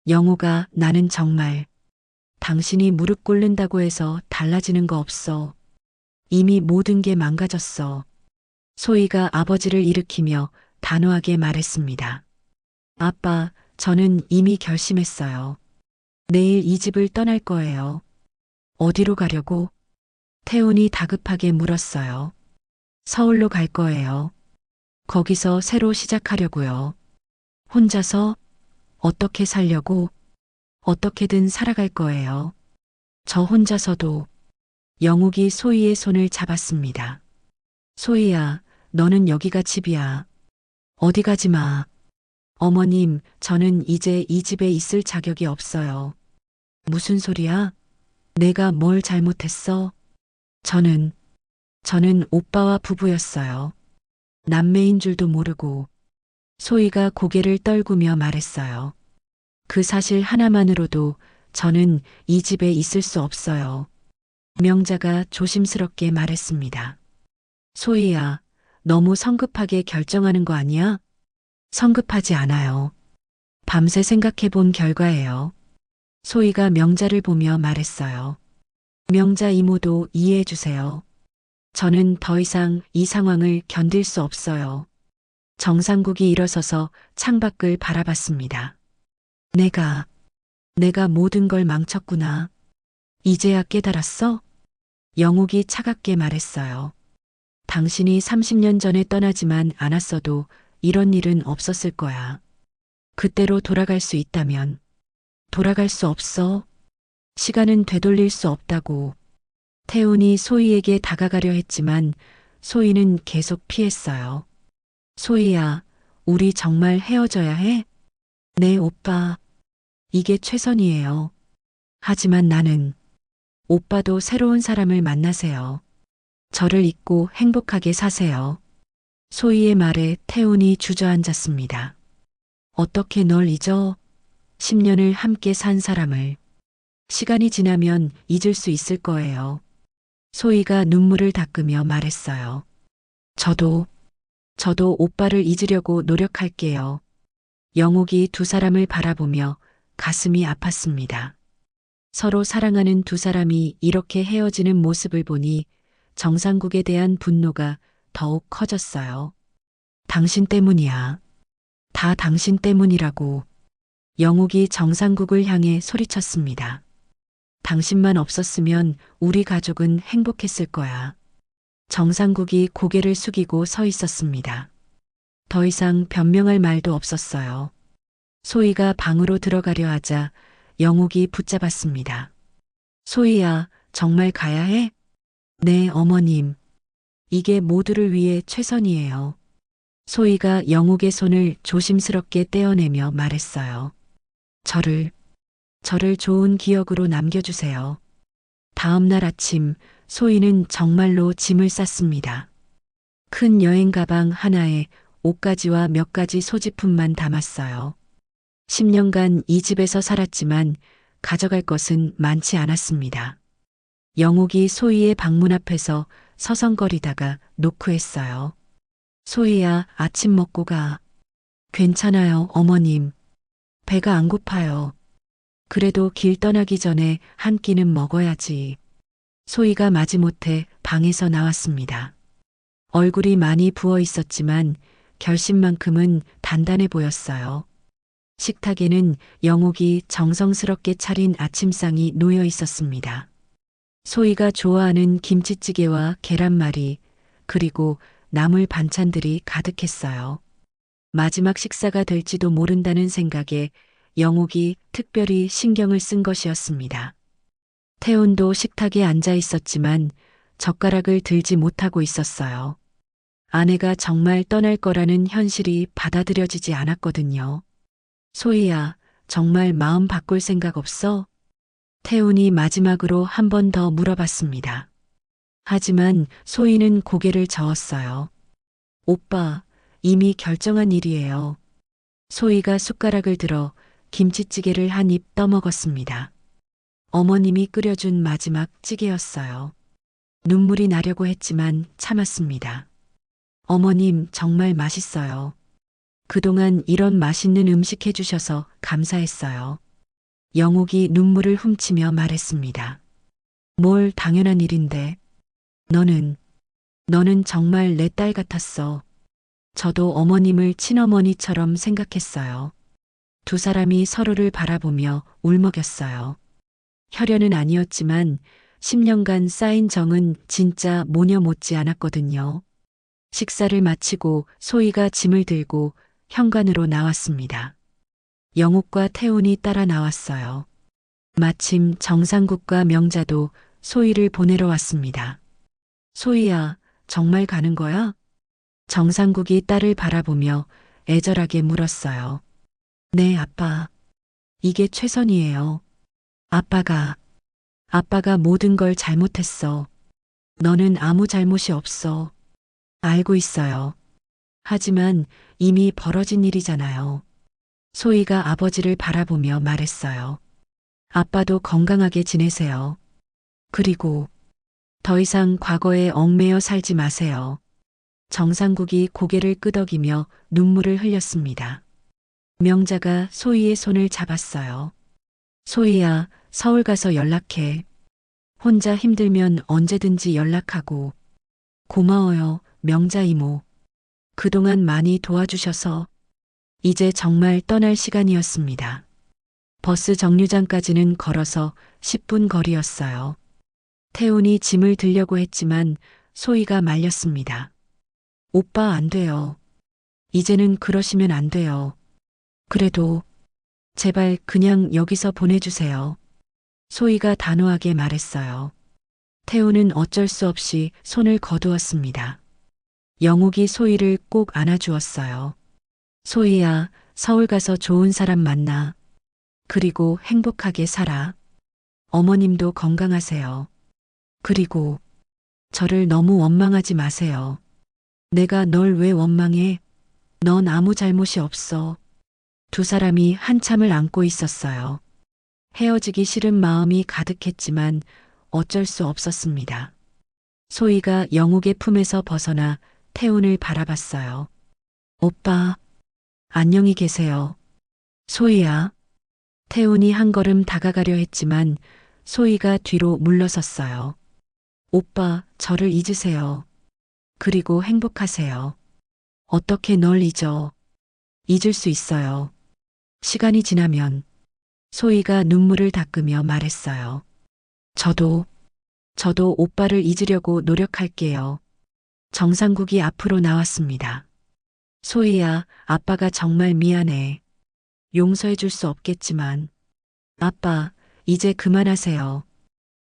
영옥아, 나는 정말 당신이 무릎 꿇는다고 해서 달라지는 거 없어. 이미 모든 게 망가졌어. 소희가 아버지를 일으키며 단호하게 말했습니다. 아빠, 저는 이미 결심했어요. 내일 이 집을 떠날 거예요. 어디로 가려고? 태훈이 다급하게 물었어요. 서울로 갈 거예요. 거기서 새로 시작하려고요. 혼자서? 어떻게 살려고? 어떻게든 살아갈 거예요. 저 혼자서도. 영욱이 소희의 손을 잡았습니다. 소희야, 너는 여기가 집이야. 어디 가지 마. 어머님, 저는 이제 이 집에 있을 자격이 없어요. 무슨 소리야? 내가 뭘 잘못했어? 저는 오빠와 부부였어요. 남매인 줄도 모르고. 소희가 고개를 떨구며 말했어요. 그 사실 하나만으로도 저는 이 집에 있을 수 없어요. 명자가 조심스럽게 말했습니다. 소희야, 너무 성급하게 결정하는 거 아니야? 성급하지 않아요. 밤새 생각해 본 결과예요. 소희가 명자를 보며 말했어요. 명자 이모도 이해해 주세요. 저는 더 이상 이 상황을 견딜 수 없어요. 정상국이 일어서서 창밖을 바라봤습니다. 내가 모든 걸 망쳤구나. 이제야 깨달았어? 영욱이 차갑게 말했어요. 당신이 30년 전에 떠나지만 않았어도 이런 일은 없었을 거야. 그때로 돌아갈 수 있다면. 돌아갈 수 없어. 시간은 되돌릴 수 없다고. 태훈이 소희에게 다가가려 했지만 소희는 계속 피했어요. 소희야, 우리 정말 헤어져야 해? 네, 오빠. 이게 최선이에요. 하지만 나는 오빠도 새로운 사람을 만나세요. 저를 잊고 행복하게 사세요. 소희의 말에 태훈이 주저앉았습니다. 어떻게 널 잊어? 10년을 함께 산 사람을. 시간이 지나면 잊을 수 있을 거예요. 소희가 눈물을 닦으며 말했어요. 저도 오빠를 잊으려고 노력할게요. 영옥이 두 사람을 바라보며 가슴이 아팠습니다. 서로 사랑하는 두 사람이 이렇게 헤어지는 모습을 보니 정상국에 대한 분노가 더욱 커졌어요. 당신 때문이야. 다 당신 때문이라고. 영옥이 정상국을 향해 소리쳤습니다. 당신만 없었으면 우리 가족은 행복했을 거야. 정상국이 고개를 숙이고 서 있었습니다. 더 이상 변명할 말도 없었어요. 소희가 방으로 들어가려 하자 영욱이 붙잡았습니다. 소희야, 정말 가야 해? 네, 어머님. 이게 모두를 위해 최선이에요. 소희가 영욱의 손을 조심스럽게 떼어내며 말했어요. 저를 좋은 기억으로 남겨주세요. 다음 날 아침, 소희는 정말로 짐을 쌌습니다. 큰 여행 가방 하나에 옷가지와 몇 가지 소지품만 담았어요. 10년간 이 집에서 살았지만 가져갈 것은 많지 않았습니다. 영옥이 소희의 방문 앞에서 서성거리다가 노크했어요. 소희야, 아침 먹고 가. 괜찮아요, 어머님. 배가 안 고파요. 그래도 길 떠나기 전에 한 끼는 먹어야지. 소희가 마지못해 방에서 나왔습니다. 얼굴이 많이 부어 있었지만 결심만큼은 단단해 보였어요. 식탁에는 영옥이 정성스럽게 차린 아침상이 놓여 있었습니다. 소희가 좋아하는 김치찌개와 계란말이, 그리고 나물 반찬들이 가득했어요. 마지막 식사가 될지도 모른다는 생각에 영옥이 특별히 신경을 쓴 것이었습니다. 태훈도 식탁에 앉아 있었지만 젓가락을 들지 못하고 있었어요. 아내가 정말 떠날 거라는 현실이 받아들여지지 않았거든요. 소희야, 정말 마음 바꿀 생각 없어? 태훈이 마지막으로 한 번 더 물어봤습니다. 하지만 소희는 고개를 저었어요. 오빠, 이미 결정한 일이에요. 소희가 숟가락을 들어 김치찌개를 한 입 떠먹었습니다. 어머님이 끓여준 마지막 찌개였어요. 눈물이 나려고 했지만 참았습니다. 어머님 정말 맛있어요. 그동안 이런 맛있는 음식 해주셔서 감사했어요. 영옥이 눈물을 훔치며 말했습니다. 뭘 당연한 일인데. 너는 정말 내 딸 같았어. 저도 어머님을 친어머니처럼 생각했어요. 두 사람이 서로를 바라보며 울먹였어요. 혈연은 아니었지만 10년간 쌓인 정은 진짜 모녀 못지 않았거든요. 식사를 마치고 소희가 짐을 들고 현관으로 나왔습니다. 영옥과 태훈이 따라 나왔어요. 마침 정상국과 명자도 소희를 보내러 왔습니다. 소희야, 정말 가는 거야? 정상국이 딸을 바라보며 애절하게 물었어요. 네, 아빠. 이게 최선이에요. 아빠가 모든 걸 잘못했어. 너는 아무 잘못이 없어. 알고 있어요. 하지만 이미 벌어진 일이잖아요. 소희가 아버지를 바라보며 말했어요. 아빠도 건강하게 지내세요. 그리고 더 이상 과거에 얽매여 살지 마세요. 정상국이 고개를 끄덕이며 눈물을 흘렸습니다. 명자가 소희의 손을 잡았어요. 소희야, 서울 가서 연락해. 혼자 힘들면 언제든지 연락하고. 고마워요, 명자 이모. 그동안 많이 도와주셔서. 이제 정말 떠날 시간이었습니다. 버스 정류장까지는 걸어서 10분 거리였어요. 태훈이 짐을 들려고 했지만 소희가 말렸습니다. 오빠 안 돼요. 이제는 그러시면 안 돼요. 그래도 제발 그냥 여기서 보내주세요. 소희가 단호하게 말했어요. 태훈은 어쩔 수 없이 손을 거두었습니다. 영옥이 소희를 꼭 안아주었어요. 소희야, 서울 가서 좋은 사람 만나. 그리고 행복하게 살아. 어머님도 건강하세요. 그리고 저를 너무 원망하지 마세요. 내가 널 왜 원망해? 넌 아무 잘못이 없어. 두 사람이 한참을 안고 있었어요. 헤어지기 싫은 마음이 가득했지만 어쩔 수 없었습니다. 소희가 영옥의 품에서 벗어나 태훈을 바라봤어요. 오빠, 안녕히 계세요. 소희야. 태훈이 한 걸음 다가가려 했지만 소희가 뒤로 물러섰어요. 오빠, 저를 잊으세요. 그리고 행복하세요. 어떻게 널 잊어? 잊을 수 있어요. 시간이 지나면. 소희가 눈물을 닦으며 말했어요. 저도 오빠를 잊으려고 노력할게요. 정상국이 앞으로 나왔습니다. 소희야, 아빠가 정말 미안해. 용서해 줄 수 없겠지만. 아빠, 이제 그만하세요.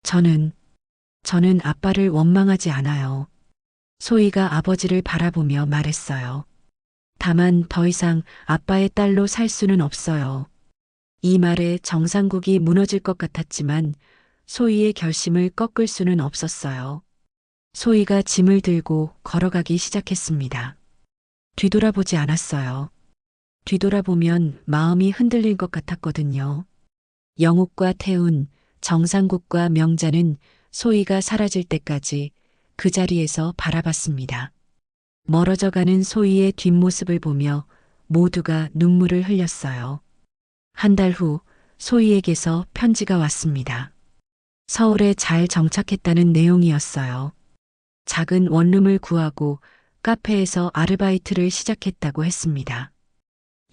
저는 아빠를 원망하지 않아요. 소희가 아버지를 바라보며 말했어요. 다만 더 이상 아빠의 딸로 살 수는 없어요. 이 말에 정상국이 무너질 것 같았지만 소희의 결심을 꺾을 수는 없었어요. 소희가 짐을 들고 걸어가기 시작했습니다. 뒤돌아보지 않았어요. 뒤돌아보면 마음이 흔들릴 것 같았거든요. 영옥과 태훈, 정상국과 명자는 소희가 사라질 때까지 그 자리에서 바라봤습니다. 멀어져가는 소희의 뒷모습을 보며 모두가 눈물을 흘렸어요. 한 달 후 소희에게서 편지가 왔습니다. 서울에 잘 정착했다는 내용이었어요. 작은 원룸을 구하고 카페에서 아르바이트를 시작했다고 했습니다.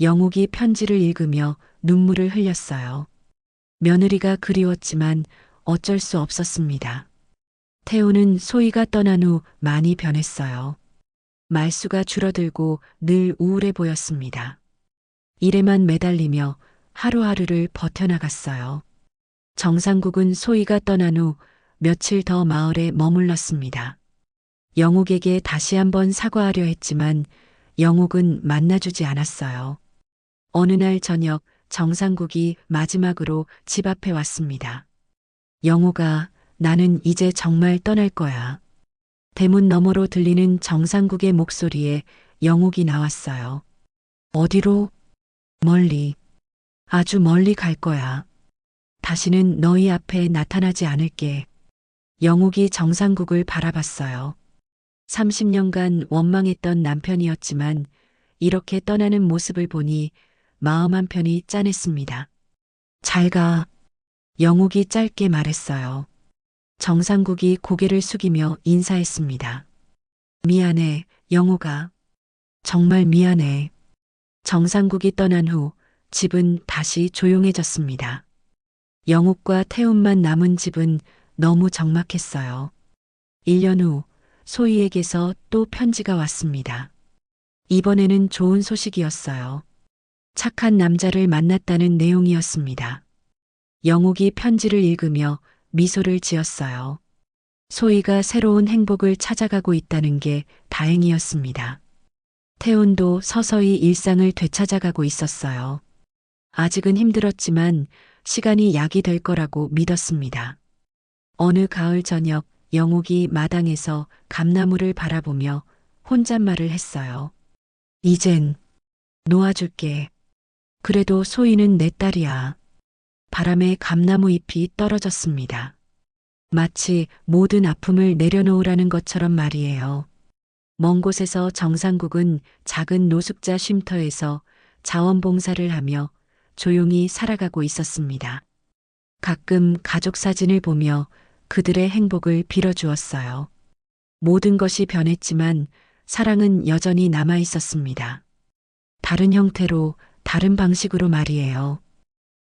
영옥이 편지를 읽으며 눈물을 흘렸어요. 며느리가 그리웠지만 어쩔 수 없었습니다. 태우는 소희가 떠난 후 많이 변했어요. 말수가 줄어들고 늘 우울해 보였습니다. 일에만 매달리며 하루하루를 버텨나갔어요. 정상국은 소희가 떠난 후 며칠 더 마을에 머물렀습니다. 영옥에게 다시 한번 사과하려 했지만 영옥은 만나주지 않았어요. 어느 날 저녁 정상국이 마지막으로 집 앞에 왔습니다. 영호가 나는 이제 정말 떠날 거야. 대문 너머로 들리는 정상국의 목소리에 영옥이 나왔어요. 어디로? 멀리. 아주 멀리 갈 거야. 다시는 너희 앞에 나타나지 않을게. 영옥이 정상국을 바라봤어요. 30년간 원망했던 남편이었지만 이렇게 떠나는 모습을 보니 마음 한편이 짠했습니다. 잘 가. 영옥이 짧게 말했어요. 정상국이 고개를 숙이며 인사했습니다. 미안해, 영옥아. 정말 미안해. 정상국이 떠난 후 집은 다시 조용해졌습니다. 영옥과 태훈만 남은 집은 너무 적막했어요. 1년 후 소희에게서 또 편지가 왔습니다. 이번에는 좋은 소식이었어요. 착한 남자를 만났다는 내용이었습니다. 영옥이 편지를 읽으며 미소를 지었어요. 소희가 새로운 행복을 찾아가고 있다는 게 다행이었습니다. 태훈도 서서히 일상을 되찾아가고 있었어요. 아직은 힘들었지만 시간이 약이 될 거라고 믿었습니다. 어느 가을 저녁 영옥이 마당에서 감나무를 바라보며 혼잣말을 했어요. 이젠 놓아줄게. 그래도 소희는 내 딸이야. 바람에 감나무 잎이 떨어졌습니다. 마치 모든 아픔을 내려놓으라는 것처럼 말이에요. 먼 곳에서 정상국은 작은 노숙자 쉼터에서 자원봉사를 하며 조용히 살아가고 있었습니다. 가끔 가족 사진을 보며 그들의 행복을 빌어주었어요. 모든 것이 변했지만 사랑은 여전히 남아 있었습니다. 다른 형태로, 다른 방식으로 말이에요.